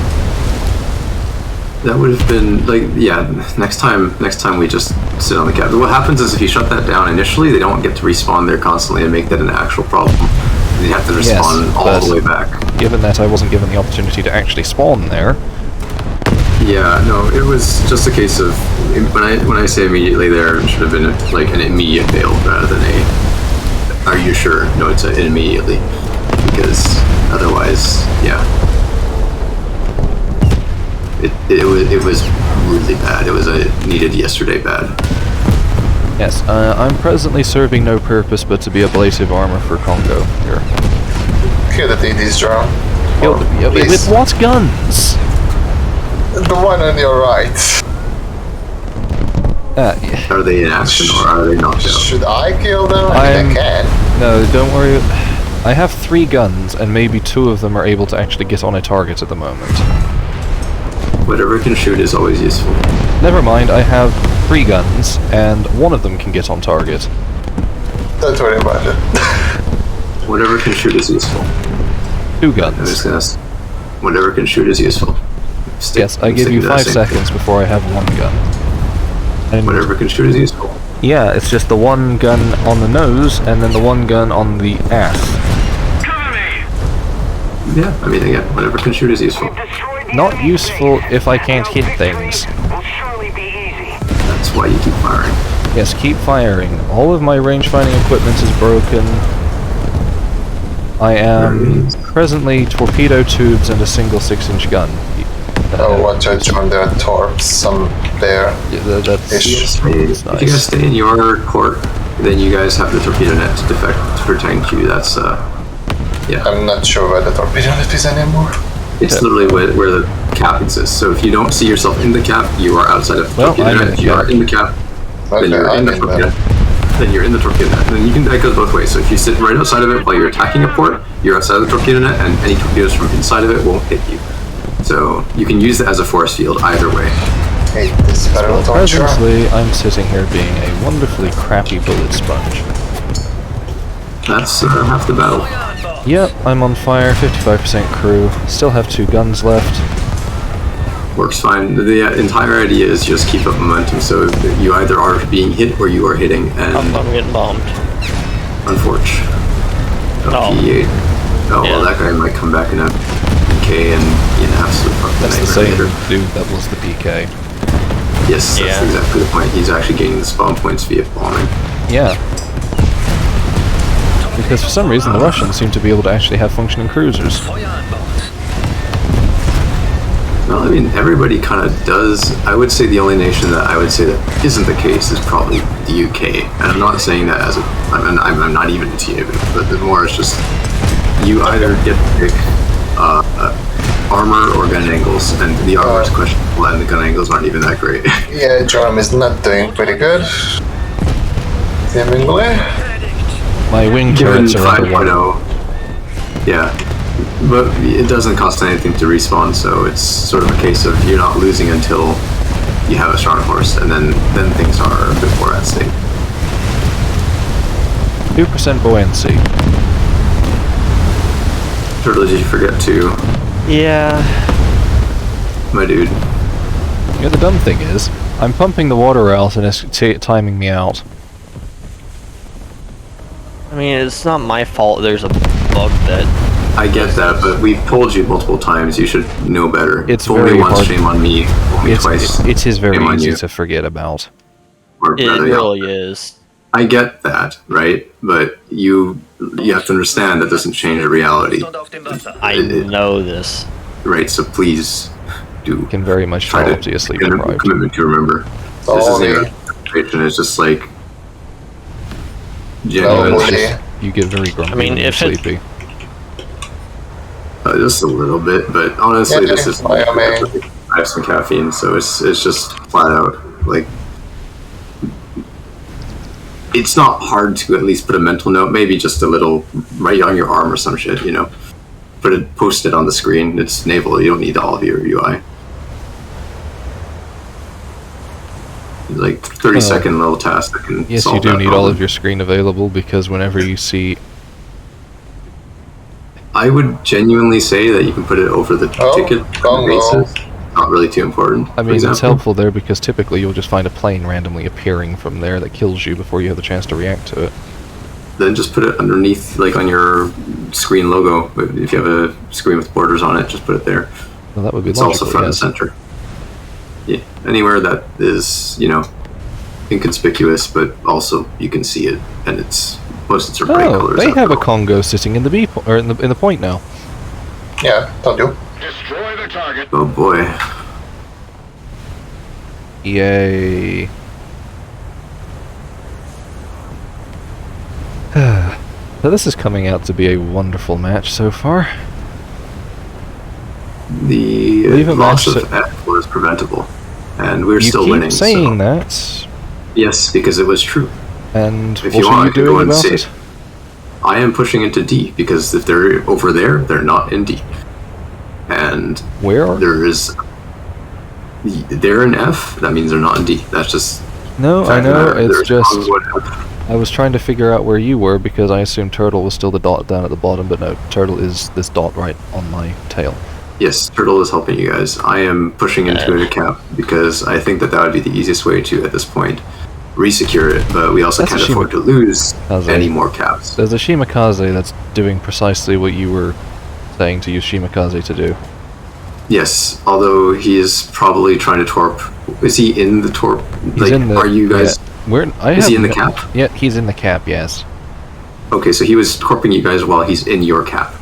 That would have been, like, yeah, next time we just sit on the cap. What happens is if you shut that down initially, they don't get to respawn there constantly and make that an actual problem. They have to respawn all the way back. Given that I wasn't given the opportunity to actually spawn there. Yeah, no, it was just a case of, when I say immediately there, it should have been like an immediate bail rather than a, are you sure? No, it's an immediately. Because otherwise, yeah. It was really bad. It was needed yesterday bad. Yes, I'm presently serving no purpose but to be ablative armor for Congo here. Kill the TD's drone. With what guns? The one on your right. Yeah. Are they in action or are they knocked out? Should I kill them? I can. No, don't worry. I have 3 guns, and maybe 2 of them are able to actually get on a target at the moment. Whatever can shoot is always useful. Never mind, I have 3 guns, and 1 of them can get on target. Don't worry about it. Whatever can shoot is useful. 2 guns. I'm just gonna, whatever can shoot is useful. Yes, I give you 5 seconds before I have 1 gun. And whatever can shoot is useful. Yeah, it's just the 1 gun on the nose, and then the 1 gun on the ass. Cover me! Yeah, I mean, again, whatever can shoot is useful. Not useful if I can't hit things. Will surely be easy. That's why you keep firing. Yes, keep firing. All of my range-finding equipment is broken. I am presently torpedo tubes and a single 6-inch gun. Oh, watch out, John, there are torps, some there. Yeah, that's nice. If you guys stay in your port, then you guys have the torpedo net to protect you. That's, yeah. I'm not sure where the torpedo net is anymore. It's literally where the cap exists. So if you don't see yourself in the cap, you are outside of the torpedo net. If you are in the cap, then you're in the torpedo net. Then you're in the torpedo net. And that goes both ways. So if you sit right outside of it while you're attacking a port, you're outside of the torpedo net, and any torpedoes from inside of it won't hit you. So you can use it as a force field either way. Hey, this barrel launcher. Presently, I'm sitting here being a wonderfully crappy bullet sponge. That's half the battle. Yep, I'm on fire, 55% crew. Still have 2 guns left. Works fine. The entire idea is just keep up momentum, so you either are being hit or you are hitting, and I'm getting bombed. Unfortunate. P8. Oh, well, that guy might come back in a PK and be an absolute fucking That's the nightmare same dude that was the PK. Yes, that's exactly the point. He's actually gaining the spawn points via bombing. Yeah. Because for some reason the Russians seem to be able to actually have functioning cruisers. Well, I mean, everybody kind of does. I would say the only nation that I would say that isn't the case is probably the UK. And I'm not saying that as a... I'm not even into it, but the more it's just... You either get to pick armor or gun angles, and the armor is questionable, and the gun angles aren't even that great. Yeah, Jerome is not doing pretty good. Seemingly. My wing turrets are under 5.0. Yeah, but it doesn't cost anything to respawn, so it's sort of a case of you're not losing until you have a strong horse, and then things are a bit more at stake. 2% buoyancy. Turtle, did you forget to? Yeah. My dude. Yeah, the dumb thing is, I'm pumping the water out and it's timing me out. I mean, it's not my fault there's a bug that... I get that, but we've told you multiple times you should know better. It's only very once, hard. shame on me. Only twice. It is very shame easy on to forget about. It really is. I get that, right? But you have to understand that doesn't change the reality. I know this. Right, so please do. You can very much try fall to to your sleep get a deprived. commitment to remember. This isn't a situation, it's just like genuine. You get very grumpy. I mean, when if you're it- sleepy. Just a little bit, but honestly, Yeah, this is I have some caffeine, so it's just flat out like. It's not hard to at least put a mental note, maybe just a little right on your arm or some shit, you know. Post it on the screen. It's Naval. You don't need all of your UI. It's like 30-second little task that can. Yes, solve you do that need problem. all of your screen available because whenever you see. I would genuinely say that you can put it over the ticket basis. Not really too important. I mean, it's helpful there because typically you'll just find a plane randomly appearing from there that kills you before you have the chance to react to it. Then just put it underneath, like on your screen logo. If you have a screen with borders on it, just put it there. Well, that would be It's logical, also front yes. and center. Yeah, anywhere that is, you know, inconspicuous, but also you can see it, and it's most of its bright Oh, colors. they have a Congo sitting in the B or in the point now. Yeah, don't you? Destroy the target. Oh boy. Yay. So this is coming out to be a wonderful match so far. The We haven't loss matched of F was preventable, and we're You still keep winning. saying so. that, Yes, because it was true. and If what you are want, I you can go doing and about say it? I am pushing into D, because if they're over there, they're not in D. And Where are there is... They're in F, that means they're not in D. That's just... No, I fact of the know, matter. it's There's just... Congo in F. I was trying to figure out where you were because I assumed Turtle was still the dot down at the bottom, but no, Turtle is this dot right on my tail. Yes, Turtle is helping you guys. I am pushing into a cap, because I think that would be the easiest way to, at this point, resecure it, but we also That's can't a afford to lose Kaze. any more caps. There's a Shimakaze that's doing precisely what you were saying to use Shimakaze to do. Yes, although he is probably trying to torp. Is he in the torp? He's Like, in the, are you guys... Is he in the cap? Yeah, he's in the cap, yes. Okay, so he was torping you guys while he's in your cap.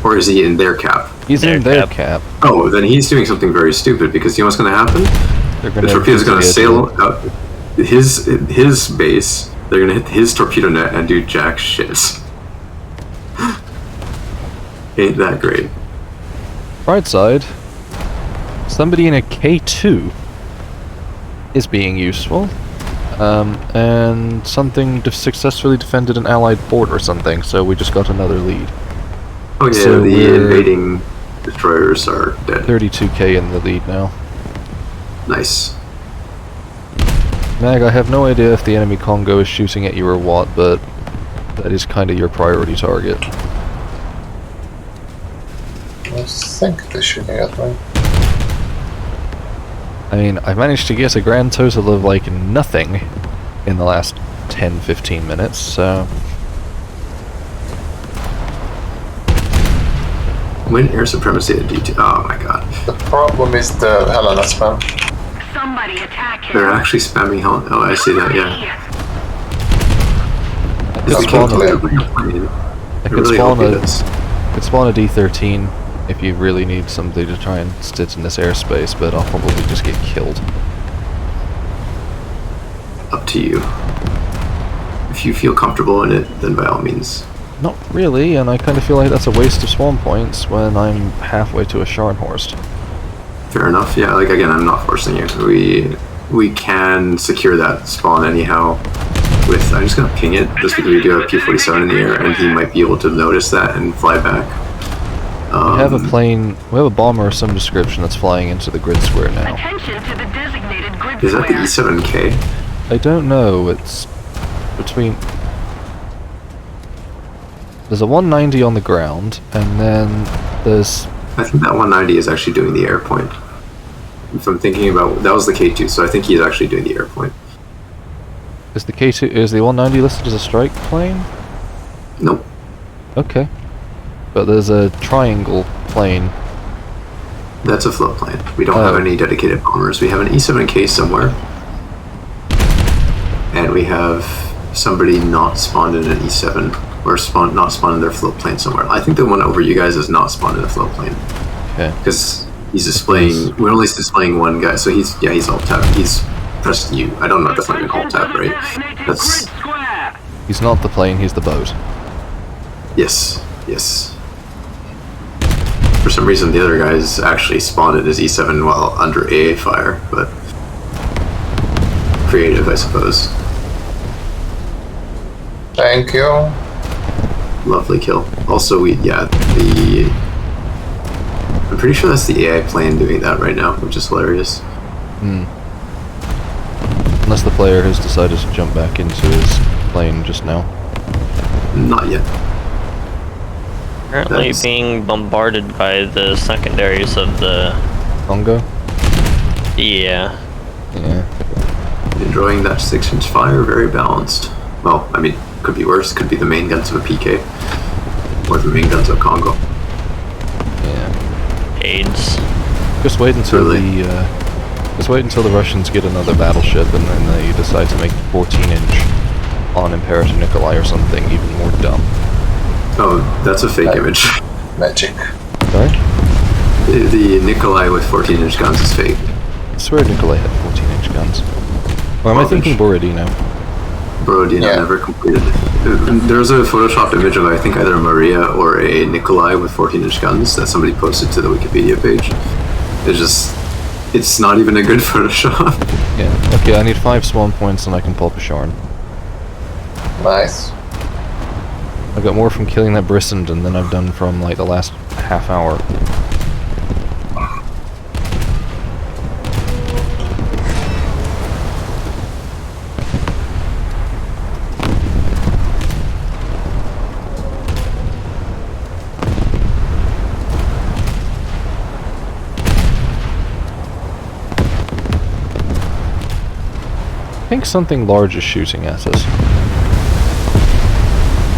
Or is he in their cap? He's in their cap. Oh, then he's doing something very stupid, because you know what's going to happen? They're The gonna torpedo's going to sail it. up his base, they're going to hit his torpedo net and do jack shit. Ain't that great. Right side, somebody in a K2 is being useful, and something successfully defended an allied port or something, so we just got another lead. Oh yeah, So the we're invading destroyers are dead. 32k in the lead now. Nice. Mag, I have no idea if the enemy Congo is shooting at you or what, but that is kind of your priority target. I think they're shooting at me. I mean, I've managed to get a grand total of like nothing in the last 10-15 minutes, so... Win air supremacy at D2. Oh my god. The problem is the Helena spam. Somebody attack him. They're actually spamming Helen. Oh, I see that, yeah. I It's could because spawn they're a, playing. I I could really spawn hope it a, is. could spawn a D13 if you really need somebody to try and sit in this airspace, but I'll probably just get killed. Up to you. If you feel comfortable in it, then by all means. Not really, and I kind of feel like that's a waste of spawn points when I'm halfway to a Scharnhorst. Fair enough. Yeah, like again, I'm not forcing you. We can secure that spawn anyhow. With I'm just gonna ping it just because we do have P-47 in the air, and he might be able to notice that and fly back. We have a plane. We have a bomber of some description that's flying into the grid square now. Attention to the designated grid Is that the square. E7K? I don't know. It's between. There's a 190 on the ground, and then there's. I think that 190 is actually doing the air point. If I'm thinking about that was the K2, so I think he's actually doing the air point. Is the K2 is the 190 listed as a strike plane? Nope. Okay. But there's a triangle plane. That's a float plane. We don't have any dedicated bombers. We have an E7K somewhere. And we have somebody not spawned in an E7 or not spawned in their float plane somewhere. I think the one over you guys is not spawned in a float plane. Okay. Because he's displaying we're only displaying one guy, so he's alt tab. He's pressed U. I don't know if that's not an alt tab, right? That's He's not the plane, he's the boat. yes. For some reason, the other guys actually spawned at his E7 while under AA fire, but creative, I suppose. Thank you. Lovely kill. Also, I'm pretty sure that's the AI plane doing that right now, which is hilarious. Unless the player has decided to jump back into his plane just now. Not yet. Currently being bombarded by the secondaries of the Congo? Yeah. Enjoying that 6-inch fire, very balanced. Well, I mean, could be worse. Could be the main guns of a PK. Or the main guns of Congo. Yeah. AIDS. Just wait until the Russians get another battleship and then they decide to make 14-inch on Imperator Nikolai or something even more dumb. Oh, that's a fake image. Magic. Sorry? The Nikolai with 14-inch guns is fake. I swear Nikolai had 14-inch guns. Or am I thinking Borodino? Borodino never completed. There's a photoshopped image of I think either a Maria or a Nikolai with 14-inch guns that somebody posted to the Wikipedia page. It's not even a good Photoshop. Yeah. Okay, I need 5 spawn points and I can pulp a Sharn. Nice. I got more from killing that Brissenden than I've done from like the last half hour. I think something large is shooting at us.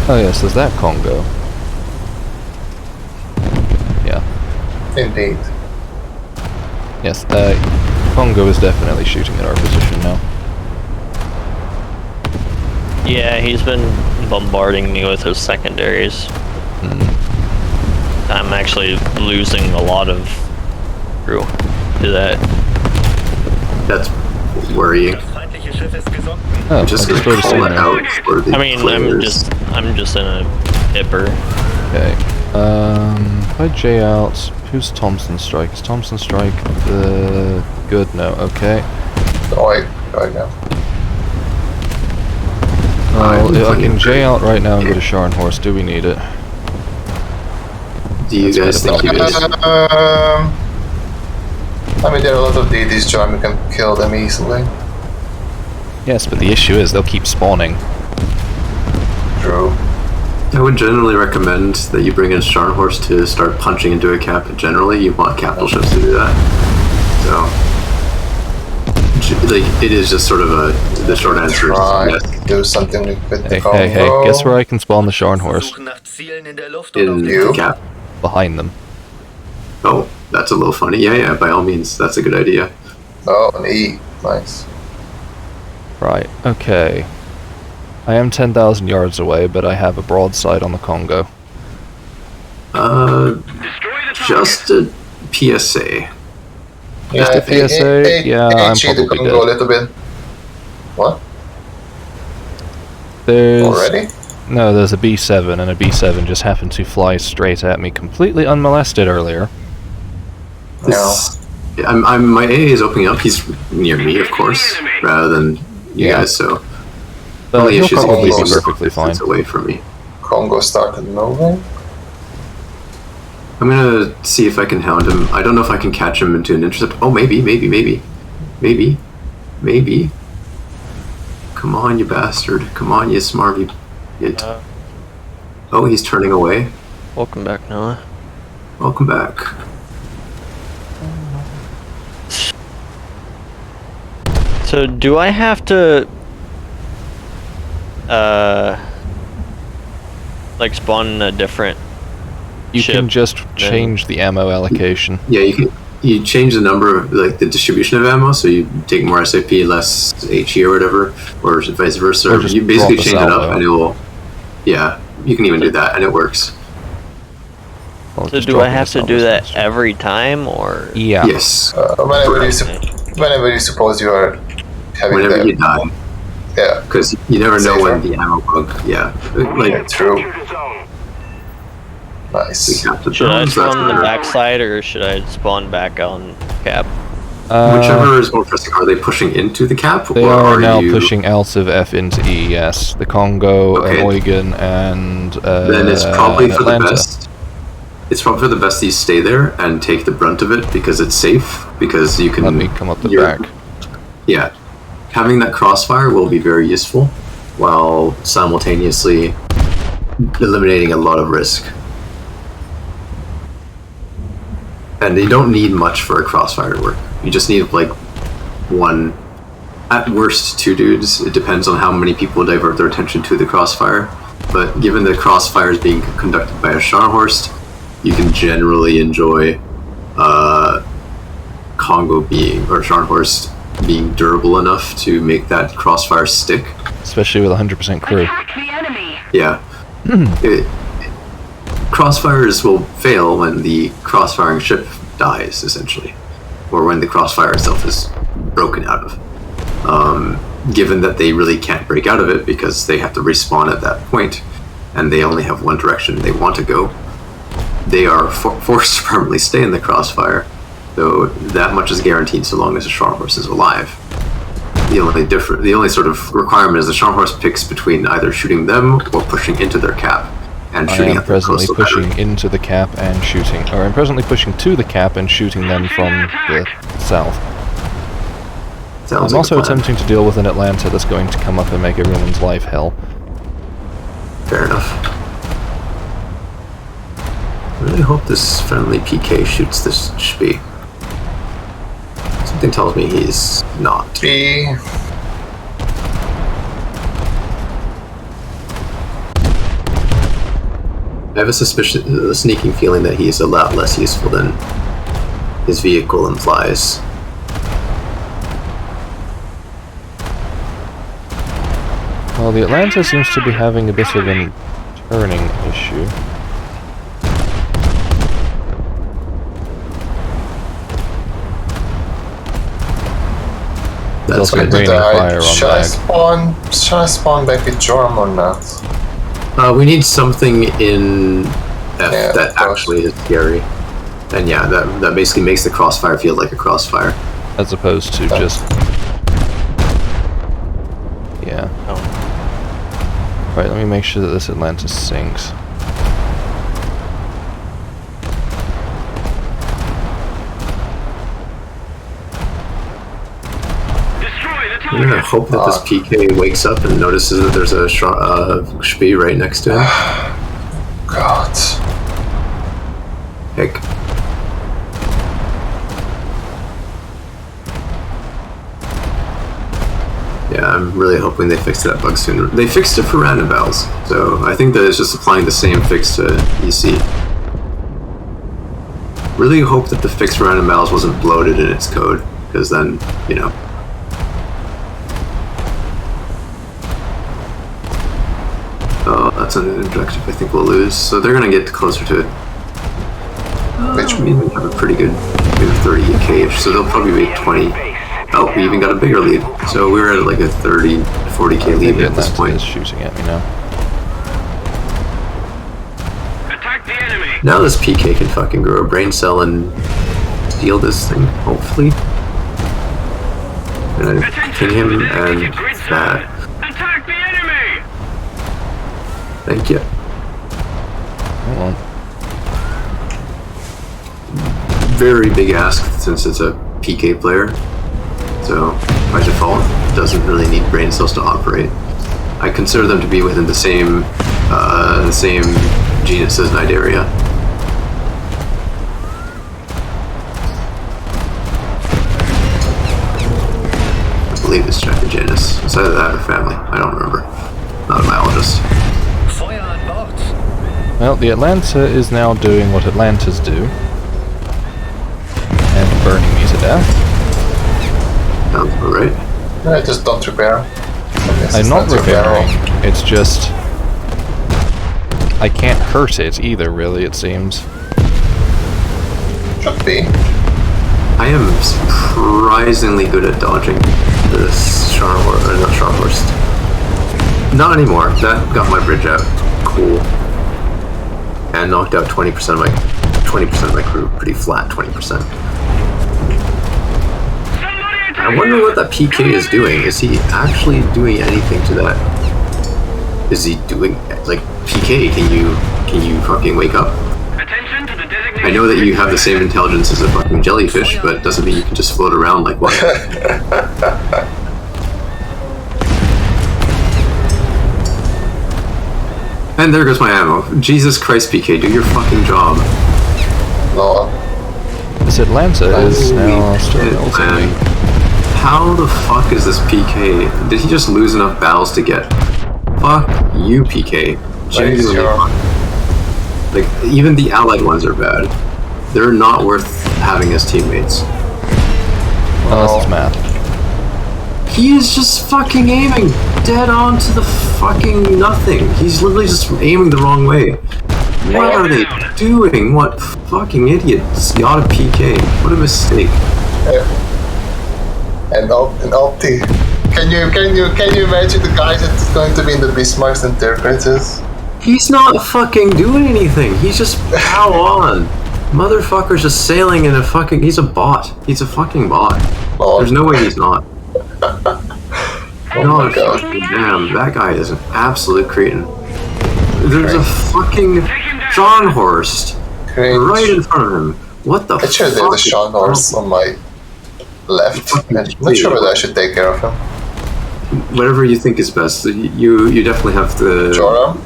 Oh yes, there's that Congo. Yeah. Indeed. Yes, Congo is definitely shooting at our position now. Yeah, he's been bombarding me with his secondaries. I'm actually losing a lot of crew to that. That's worrying. Oh, Just gonna call it out for the I mean, players. I'm just in a dipper. Okay. If I J out, who's Thompson Strike? Is Thompson Strike the good? No, okay. Right now. Well, if I can J out right now and get a Scharnhorst, do we need it? Do you guys think it is? I mean, there are a lot of DDs, John. We can kill them easily. Yes, but the issue is they'll keep spawning. True. I would generally recommend that you bring in Scharnhorst to start punching into a cap. Generally, you want capital ships to do that. So, like, it is just sort of the short answer is yes. Do something with the Congo. Hey, guess where I can spawn the Scharnhorst? In the cap. Behind them. Oh, that's a little funny. Yeah, by all means, that's a good idea. Oh, an E. Nice. Right, okay. I am 10,000 yards away, but I have a broadside on the Congo. Just a PSA. Just a PSA? Yeah, I'm probably Congo dead. a little bit. What? There's... Already? No, there's a B7, and a B7 just happened to fly straight at me, completely unmolested earlier. My AA is opening up. He's near me, of course, rather than you guys. So the only issue is he's perfectly fine away from me. Congo started moving. I'm gonna see if I can hound him. I don't know if I can catch him into an intercept. Oh, maybe. Come on, you bastard. Come on, you smarmy. Oh, he's turning away. Welcome back, Noah. Welcome back. So, do I have to, like, spawn in a different ship? Can just change the ammo allocation. Yeah, you can. You change the number of, like, the distribution of ammo, so you take more SAP, less HE or whatever, or vice versa. Or you basically change it up, and it will. Yeah, you can even do that, and it works. So do I have to do that every time, or? Yeah. Yes. Whenever you suppose you are having whenever you die. Yeah. Because you never know when the ammo bug. Yeah. Like, true. Nice. Should I spawn on the backside, or should I spawn back on cap? Whichever is more pressing. Are they pushing into the cap? They are now pushing out of F into E, yes. The Congo, Eugen, and then it's probably for Atlanta. the best. It's probably for the best that you stay there and take the brunt of it because it's safe. Because you can. Let me come up the back. Yeah. Having that crossfire will be very useful while simultaneously eliminating a lot of risk. And you don't need much for a crossfire to work. You just need like one, at worst 2 dudes. It depends on how many people divert their attention to the crossfire. But given the crossfire is being conducted by a Scharnhorst, you can generally enjoy Congo being, or Scharnhorst being durable enough to make that crossfire stick. Especially with 100% crew. Yeah. Crossfires will fail when the crossfiring ship dies, essentially, or when the crossfire itself is broken out of. Given that they really can't break out of it because they have to respawn at that point, and they only have one direction they want to go, they are forced to permanently stay in the crossfire, though that much is guaranteed so long as the Scharnhorst is alive. The only sort of requirement is the Scharnhorst picks between either shooting them or pushing into their cap. And I am presently pushing into the cap and shooting, or I'm presently pushing to the cap and shooting them from the south. I'm also attempting to deal with an Atlanta that's going to come up and make everyone's life hell. Fair enough. I really hope this friendly PK shoots this Spee. Something tells me he's not. B. I have a sneaking feeling that he's a lot less useful than his vehicle implies. Well, the Atlanta seems to be having a bit of a turning issue. That's also raining fire on Should I spawn back with Jorm or not? We need something in F that actually is scary. And yeah, that basically makes the crossfire feel like a crossfire. As opposed to just... Yeah. Right, let me make sure that this Atlanta sinks. I'm gonna hope that this PK wakes up and notices that there's a Spee right next to him. God. Heck. Yeah, I'm really hoping they fix that bug sooner. They fixed it for random valves, so I think that it's just applying the same fix to EC. Really hope that the fix for random valves wasn't bloated in its code, because then, you know. Oh, that's an objective I think we'll lose, so they're gonna get closer to it. Which means we have a pretty good, maybe 30k-ish, so they'll probably be 20. Oh, we even got a bigger lead. So we're at like a 30, 40k lead at this point. Is shooting at me now. Now this PK can fucking grow a brain cell and steal this thing, hopefully. And I pin him and that. Attack the enemy! Thank you. Hold on. Very big ask since it's a PK player. So by default, doesn't really need brain cells to operate. I consider them to be within the same genus as Nidaria. I believe it's check the genus. It's either that or family. I don't remember. Not a biologist. Feuer an Bord. Well, the Atlanta is now doing what Atlantas do. And burning me to death. Sounds about right. No, just don't repair. I'm not repairing, it's just... I can't hurt it either, really, it seems. Should be. I am surprisingly good at dodging this Scharnhorst. Not anymore. That got my bridge out. Cool. And knocked out 20% of my crew. Pretty flat 20%. I wonder what that PK is doing. Is he actually doing anything to that? Is he doing like PK? Can you fucking wake up? Attention to the designated I know that you have the same intelligence as a fucking jellyfish, but it doesn't mean you can just float around like one. And there goes my ammo. Jesus Christ, PK, do your fucking job. No. This Atlanta is now still ultimately. How the fuck is this PK? Did he just lose enough battles to get? Fuck you, PK. Genuinely. Like, even the allied ones are bad. They're not worth having as teammates. Unless it's math. He is just fucking aiming dead on to the fucking nothing. He's literally just aiming the wrong way. What are they doing? What fucking idiots? Got a PK. What a mistake. And Opti. Can you imagine the guys that's going to be in the Bismarck's interpreters? He's not fucking doing anything. He's just pow on. Motherfucker's just sailing in a fucking. He's a bot. He's a fucking bot. Oh. There's no way he's not. Oh my god. Damn, that guy is an absolute cretin. There's a fucking Scharnhorst right in front of him. What the fuck? Actually, there's a Scharnhorst on my left. I'm not sure whether I should take care of him. Whatever you think is best. You definitely have to. Joram?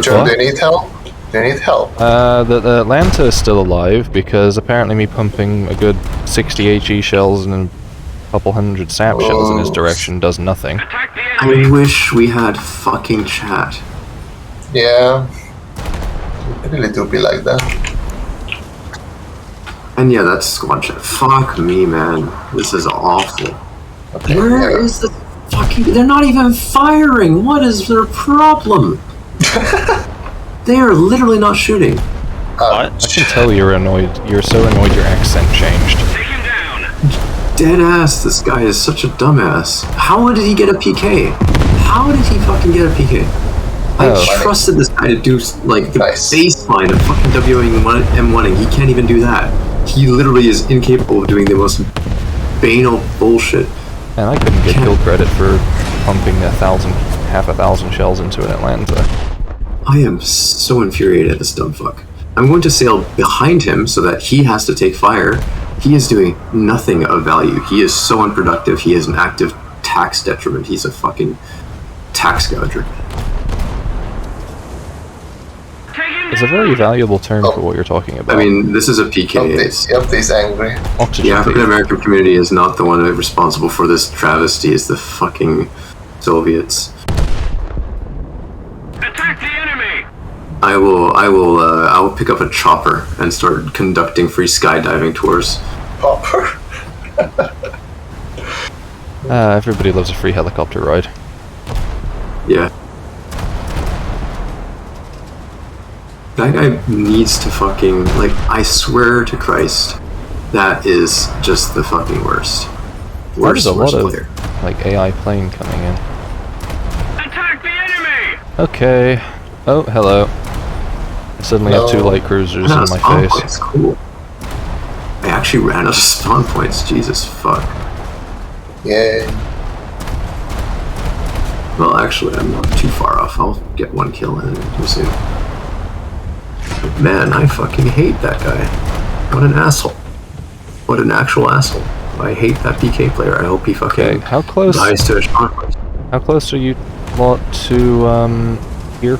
Joram, do you need help? Do you need help? The Atlanta is still alive because apparently me pumping a good 60 HE shells and a couple hundred SAP shells in his direction does nothing. I wish we had fucking chat. Yeah. It really do be like that. And yeah, that's squad chat. Fuck me, man. This is awful. Okay, Where is the fucking... They're not even firing! What is their problem? They are literally not shooting. I can tell you're annoyed. You're so annoyed your accent changed. Take him down. Dead ass, this guy is such a dumbass. How did he get a PK? How did he fucking get a PK? I trusted this guy to do like the baseline of fucking M1ing. He can't even do that. He literally is incapable of doing the most banal bullshit. And I couldn't get kill credit for pumping half a thousand shells into an Atlanta. I am so infuriated at this dumb fuck. I'm going to sail behind him so that he has to take fire. He is doing nothing of value. He is so unproductive. He is an active tax detriment. He's a fucking tax gouger. It's a very valuable term for what you're talking about. I mean, this is a PK. He's angry. The African American community is not the one responsible for this travesty. It's the fucking Soviets. Attack the enemy. I will pick up a chopper and start conducting free skydiving tours. Chopper. Everybody loves a free helicopter ride. Yeah. That guy needs to fucking, like, I swear to Christ, that is just the fucking worst. There's a lot of, like, AI plane coming in. Attack the enemy! Okay. Oh, hello. Suddenly have 2 light cruisers in my face. Points. Cool. I actually ran out of spawn points. Jesus fuck. Yay. Well, actually, I'm not too far off. I'll get 1 kill in too soon. But man, I fucking hate that guy. What an asshole. What an actual asshole. I hate that PK player. I hope he fucking how close dies to a shot. How close are you lot to here?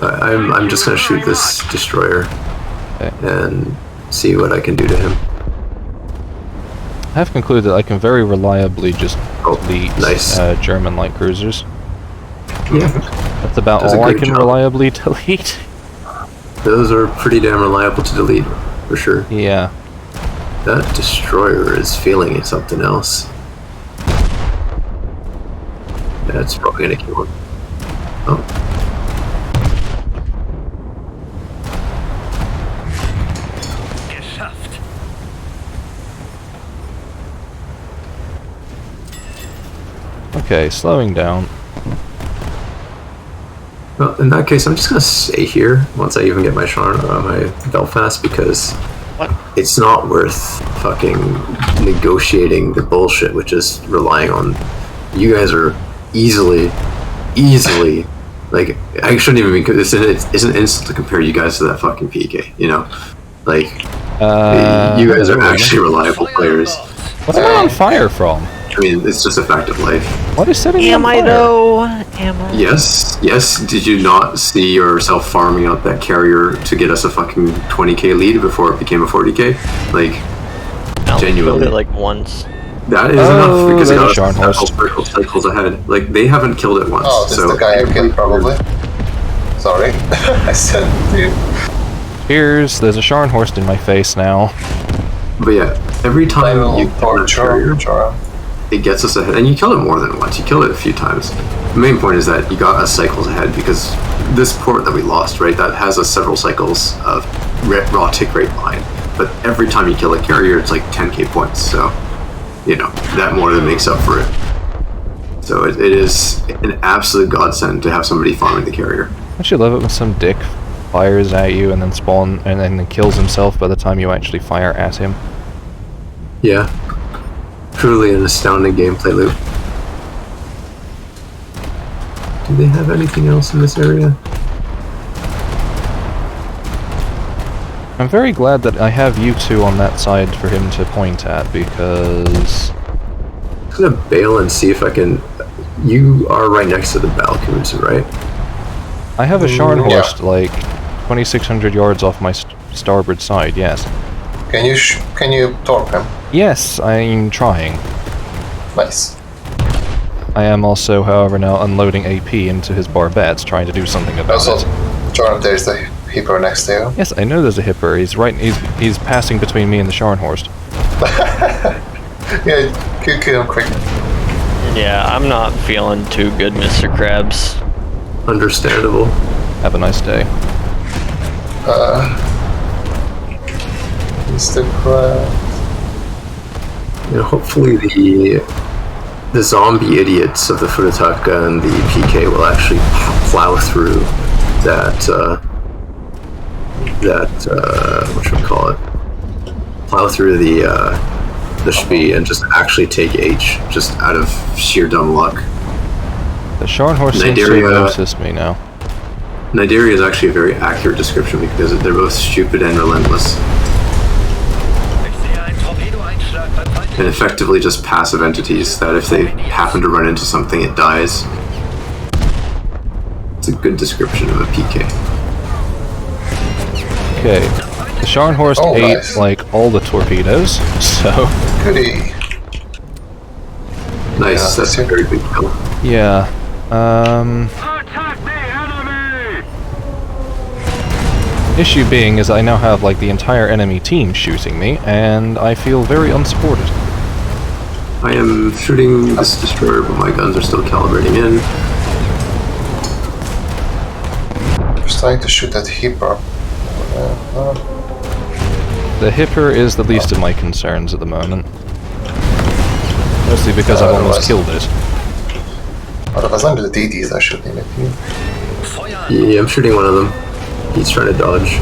I'm just gonna shoot this destroyer and see what I can do to him. I have concluded that I can very reliably just delete German light cruisers. Yeah. That's about all I can reliably delete. Those are pretty damn reliable to delete, for sure. Yeah. That destroyer is feeling something else. That's probably gonna kill him. Oh. Okay, slowing down. Well, in that case, I'm just gonna stay here once I even get my my Belfast, because it's not worth fucking negotiating the bullshit, which is relying on you guys are easily, like, I shouldn't even be. It's an insult to compare you guys to that fucking PK. You know, like you guys are actually reliable players. What's I on fire from? I mean, it's just a fact of life. What is setting you on fire? Am I though? Am I? Yes. Did you not see yourself farming out that carrier to get us a fucking 20k lead before it became a 40k? Like, genuinely. It like once. That is enough because it got us cycles ahead. Like, they haven't killed it once. Oh, this is the guy I killed, probably. Sorry, I said dude. Cheers. There's a Scharnhorst in my face now. But yeah, every time you kill a carrier, it gets us ahead, and you kill it more than once. You kill it a few times. The main point is that you got us cycles ahead, because this port that we lost, right, that has us several cycles of raw tick rate behind. But every time you kill a carrier, it's like 10k points. So, you know, that more than makes up for it. So it is an absolute godsend to have somebody farming the carrier. Don't you love it when some dick fires at you and then kills himself by the time you actually fire at him? Yeah. Truly an astounding gameplay loop. Do they have anything else in this area? I'm very glad that I have you two on that side for him to point at, because... I'm gonna bail and see if I can... You are right next to the balconies, right? I have a Scharnhorst, like, 2,600 yards off my starboard side, yes. Can you torp him? Yes, I'm trying. Nice. I am also, however, now unloading AP into his barbettes, trying to do something about it. Jordan, there's the Hipper next to you. Yes, I know there's a Hipper. He's right. He's passing between me and the Scharnhorst. Yeah, kill him quick. Yeah, I'm not feeling too good, Mr. Krabs. Understandable. Have a nice day. Mr. Krabs. You know, hopefully the zombie idiots of the Futataka and the PK will actually plow through that whatchamacallit, plow through the Spee and just actually take H, just out of sheer dumb luck. The Scharnhorst seems to notice me now. Nidaria is actually a very accurate description, because they're both stupid and relentless. And effectively just passive entities that if they happen to run into something, it dies. It's a good description of a PK. Okay, the Scharnhorst ate like all the torpedoes, so... Goody. Nice, that's a very big kill. Yeah, Attack the enemy! Issue being is I now have like the entire enemy team shooting me, and I feel very unsupported. I am shooting this destroyer, but my guns are still calibrating in. I'm trying to shoot that Hipper. The Hipper is the least of my concerns at the moment. Mostly because I've almost killed it. Otherwise, under the DDs I should name it. Yeah, I'm shooting one of them. He's trying to dodge.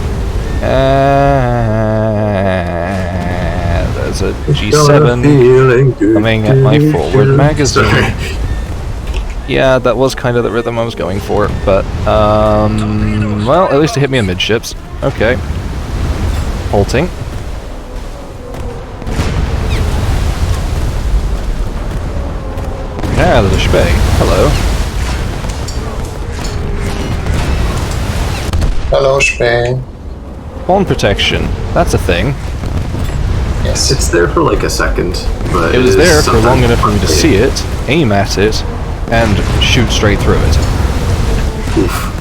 There's a G7 coming at my forward magazine. Sorry. Yeah, that was kind of the rhythm I was going for, but, well, at least it hit me in midships. Okay. Halting. Yeah, there's a Spey. Hello. Hello, Spey. Spawn protection. That's a thing. Yes. It's there for like a second, but it was there for long enough for me to see it, aim at it, and shoot straight through it. Oof.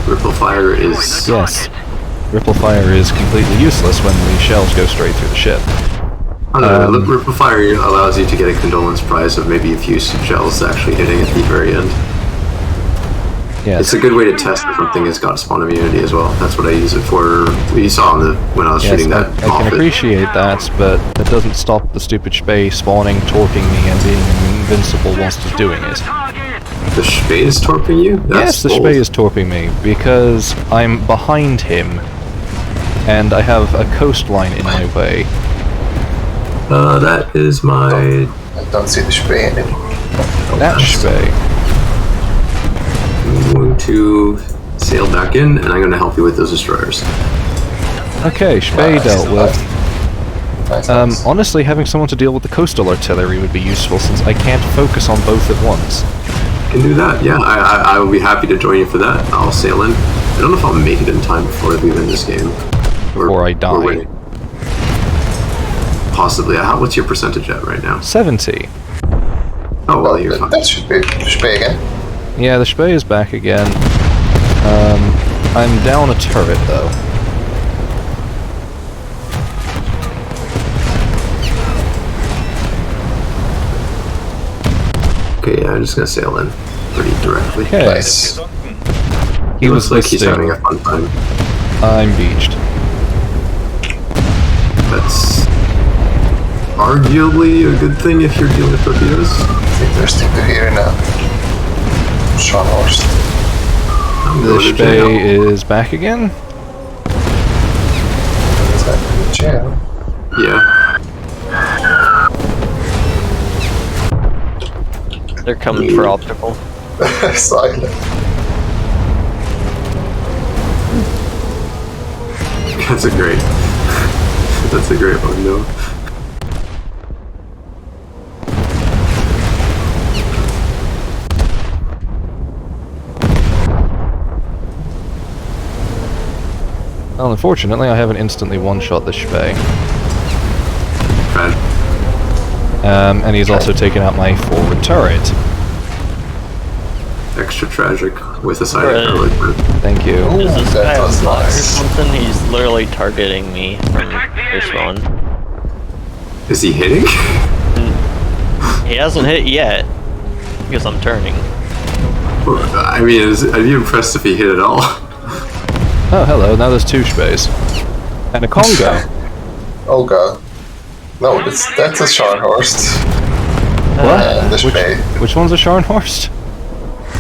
Ripple fire is... Yes. Ripple fire is completely useless when the shells go straight through the ship. Ripple fire allows you to get a condolence prize of maybe a few shells actually hitting at the very end. Yes. It's a good way to test if something has got spawn immunity as well. That's what I use it for. You saw when I was shooting that. I can appreciate that, but it doesn't stop the stupid Spey spawning, torping me, and being invincible whilst he's doing it. The Spey is torping you? Yes, the Spey is torping me, because I'm behind him, and I have a coastline in my way. That is my... I don't see the Spey anymore. That Spey. I'm going to sail back in, and I'm going to help you with those destroyers. Okay, Spey dealt with. Nice. Honestly, having someone to deal with the coastal artillery would be useful, since I can't focus on both at once. Can do that, yeah. I will be happy to join you for that. I'll sail in. I don't know if I'll make it in time before I leave in this game. Before I die. Possibly. What's your percentage at right now? 70. Oh, well, you're fine. That should be Spey again. Yeah, the Spey is back again. I'm down a turret, though. Okay, yeah, I'm just gonna sail in pretty directly. Okay. Nice. He was like he's having a fun time. I'm beached. That's arguably a good thing if you're dealing with torpedoes. It's interesting to hear now. Scharnhorst. The Spey is back again? Is that in jail? Yeah. They're coming for optical. Silent. That's a great one, though. Well, unfortunately, I haven't instantly one-shot the Spey. Right. And he's also taken out my forward turret. Extra tragic with a side of Thank you. Is this guy on fire or nice. something? He's literally targeting me from this one. Is he hitting? He hasn't hit yet, because I'm turning. I mean, I'd be impressed if he hit at all. Oh, hello, now there's two Speys. And a Congo. Oh god. No, that's a Scharnhorst. What? And the Spey. Which one's a Scharnhorst?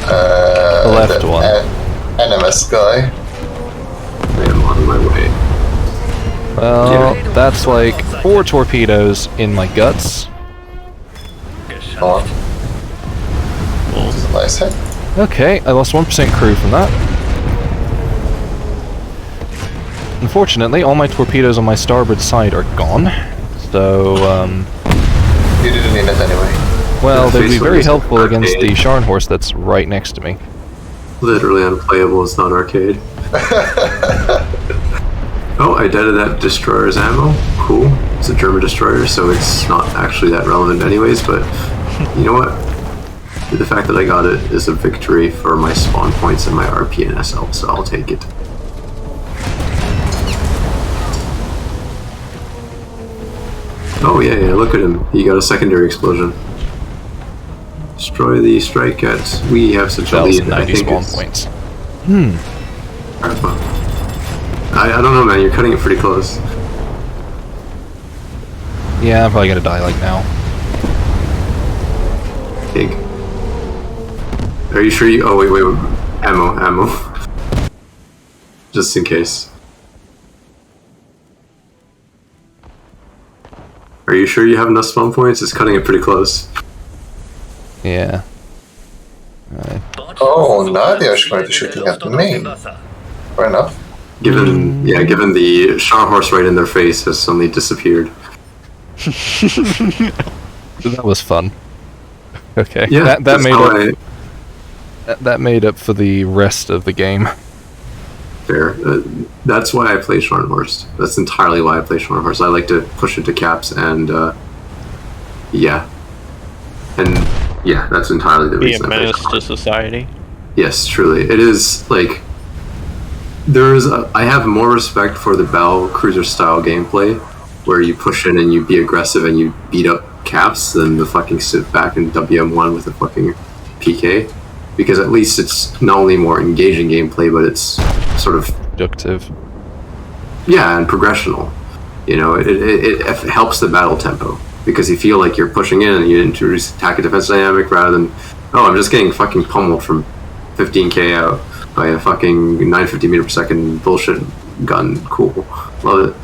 The left one. NMS guy. I am on my way. Well, that's like 4 torpedoes in my guts. Oh. This is a nice hit. Okay, I lost 1% crew from that. Unfortunately, all my torpedoes on my starboard side are gone. So, You didn't need it anyway. well, they'd be very helpful against the Scharnhorst that's right next to me. Literally unplayable, it's not arcade. Oh, I deaded that destroyer's ammo. Cool. It's a German destroyer, so it's not actually that relevant anyways, but you know what? The fact that I got it is a victory for my spawn points and my RP and SL, so I'll take it. Oh yeah, look at him. He got a secondary explosion. Destroy the strike at... We have such a lead. 1,090 spawn points. I don't know, man. You're cutting it pretty close. Yeah, I'm probably gonna die like now. Pig. Are you sure you... Oh, wait. Ammo. Just in case. Are you sure you have enough spawn points? It's cutting it pretty close. Yeah. Right. Oh, now they are going to shooting at me. Fair enough. Given the Char horse right in their face has suddenly disappeared. That was fun. Okay. Yeah, that made up for the rest of the game. Fair. That's why I play Scharnhorst. That's entirely why I play Scharnhorst. I like to push into caps and yeah. And yeah, that's entirely the reason. Be a menace to society. Yes, truly. It is like I have more respect for the battle cruiser style gameplay where you push in and you be aggressive and you beat up caps than the fucking sit back and WM1 with a fucking PK. Because at least it's not only more engaging gameplay, but it's sort of productive. Yeah, and progressional. You know, it helps the battle tempo because you feel like you're pushing in and you introduce attack and defense dynamic rather than, oh, I'm just getting fucking pummeled from 15k out by a fucking 950 meter per second bullshit gun. Cool, love it.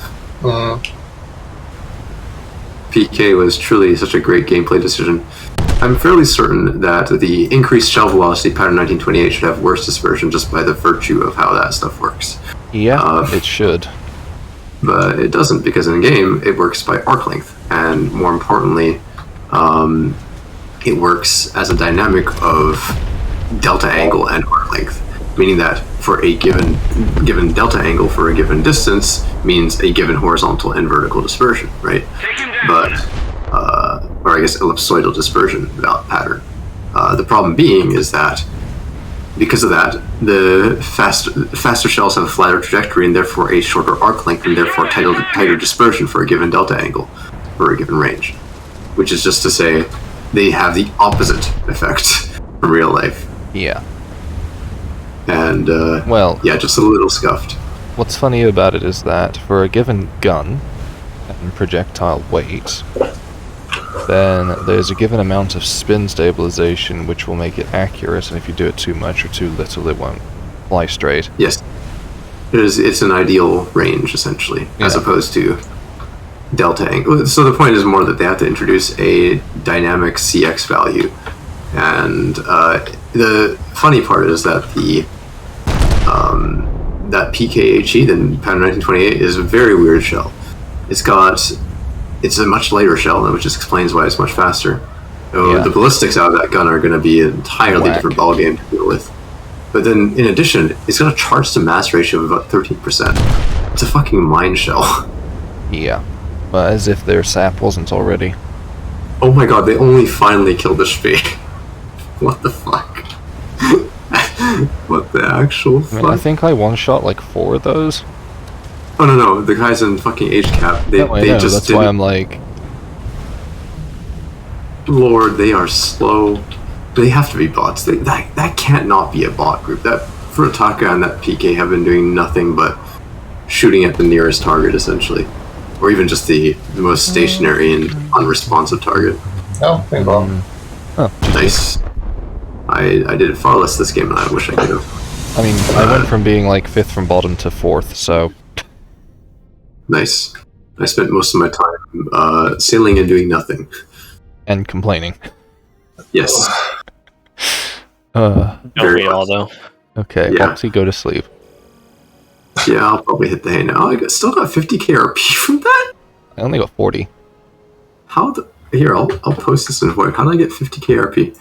PK was truly such a great gameplay decision. I'm fairly certain that the increased shell velocity pattern 1928 should have worse dispersion just by the virtue of how that stuff works. Yeah, it should. But it doesn't, because in game it works by arc length, and more importantly, it works as a dynamic of delta angle and arc length, meaning that for a given delta angle for a given distance means a given horizontal and vertical dispersion, right? But or I guess ellipsoidal dispersion pattern. The problem being is that because of that, the faster shells have a flatter trajectory and therefore a shorter arc length and therefore tighter dispersion for a given delta angle for a given range. Which is just to say, they have the opposite effect from real life. Yeah. And, well, yeah, just a little scuffed. What's funny about it is that for a given gun and projectile weight, then there's a given amount of spin stabilization which will make it accurate, and if you do it too much or too little, it won't fly straight. Yes. It's an ideal range, essentially, as opposed to delta angle. So the point is more that they have to introduce a dynamic CX value. And the funny part is that that PKHE, the pattern 1928, is a very weird shell. It's a much lighter shell, which just explains why it's much faster. So the ballistics out of that gun are going to be an entirely different ballgame to deal with. But then, in addition, it's got a charge to mass ratio of about 13%. It's a fucking mine shell. Yeah, but as if their sap wasn't already. Oh my god, they only finally killed the Spee. What the fuck? What the actual fuck? I mean, I think I one-shot like 4 of those. Oh no, the guys in fucking HCAP, they just that's why I'm like... Lord, they are slow. They have to be bots. That can't not be a bot group. That Furutaka and that PK have been doing nothing but shooting at the nearest target, essentially. Or even just the most stationary and unresponsive target. Oh, thank God. Oh, nice. I did it far less this game than I wish I could have. I mean, I went from being like 5th from bottom to 4th, so... Nice. I spent most of my time sailing and doing nothing. And complaining. Yes. Don't we all, though? Okay, Boxy, go to sleep. Yeah, I'll probably hit the hay now. Still got 50k RP from that? I only got 40. How the... Here, I'll post this in a void. How did I get 50k RP?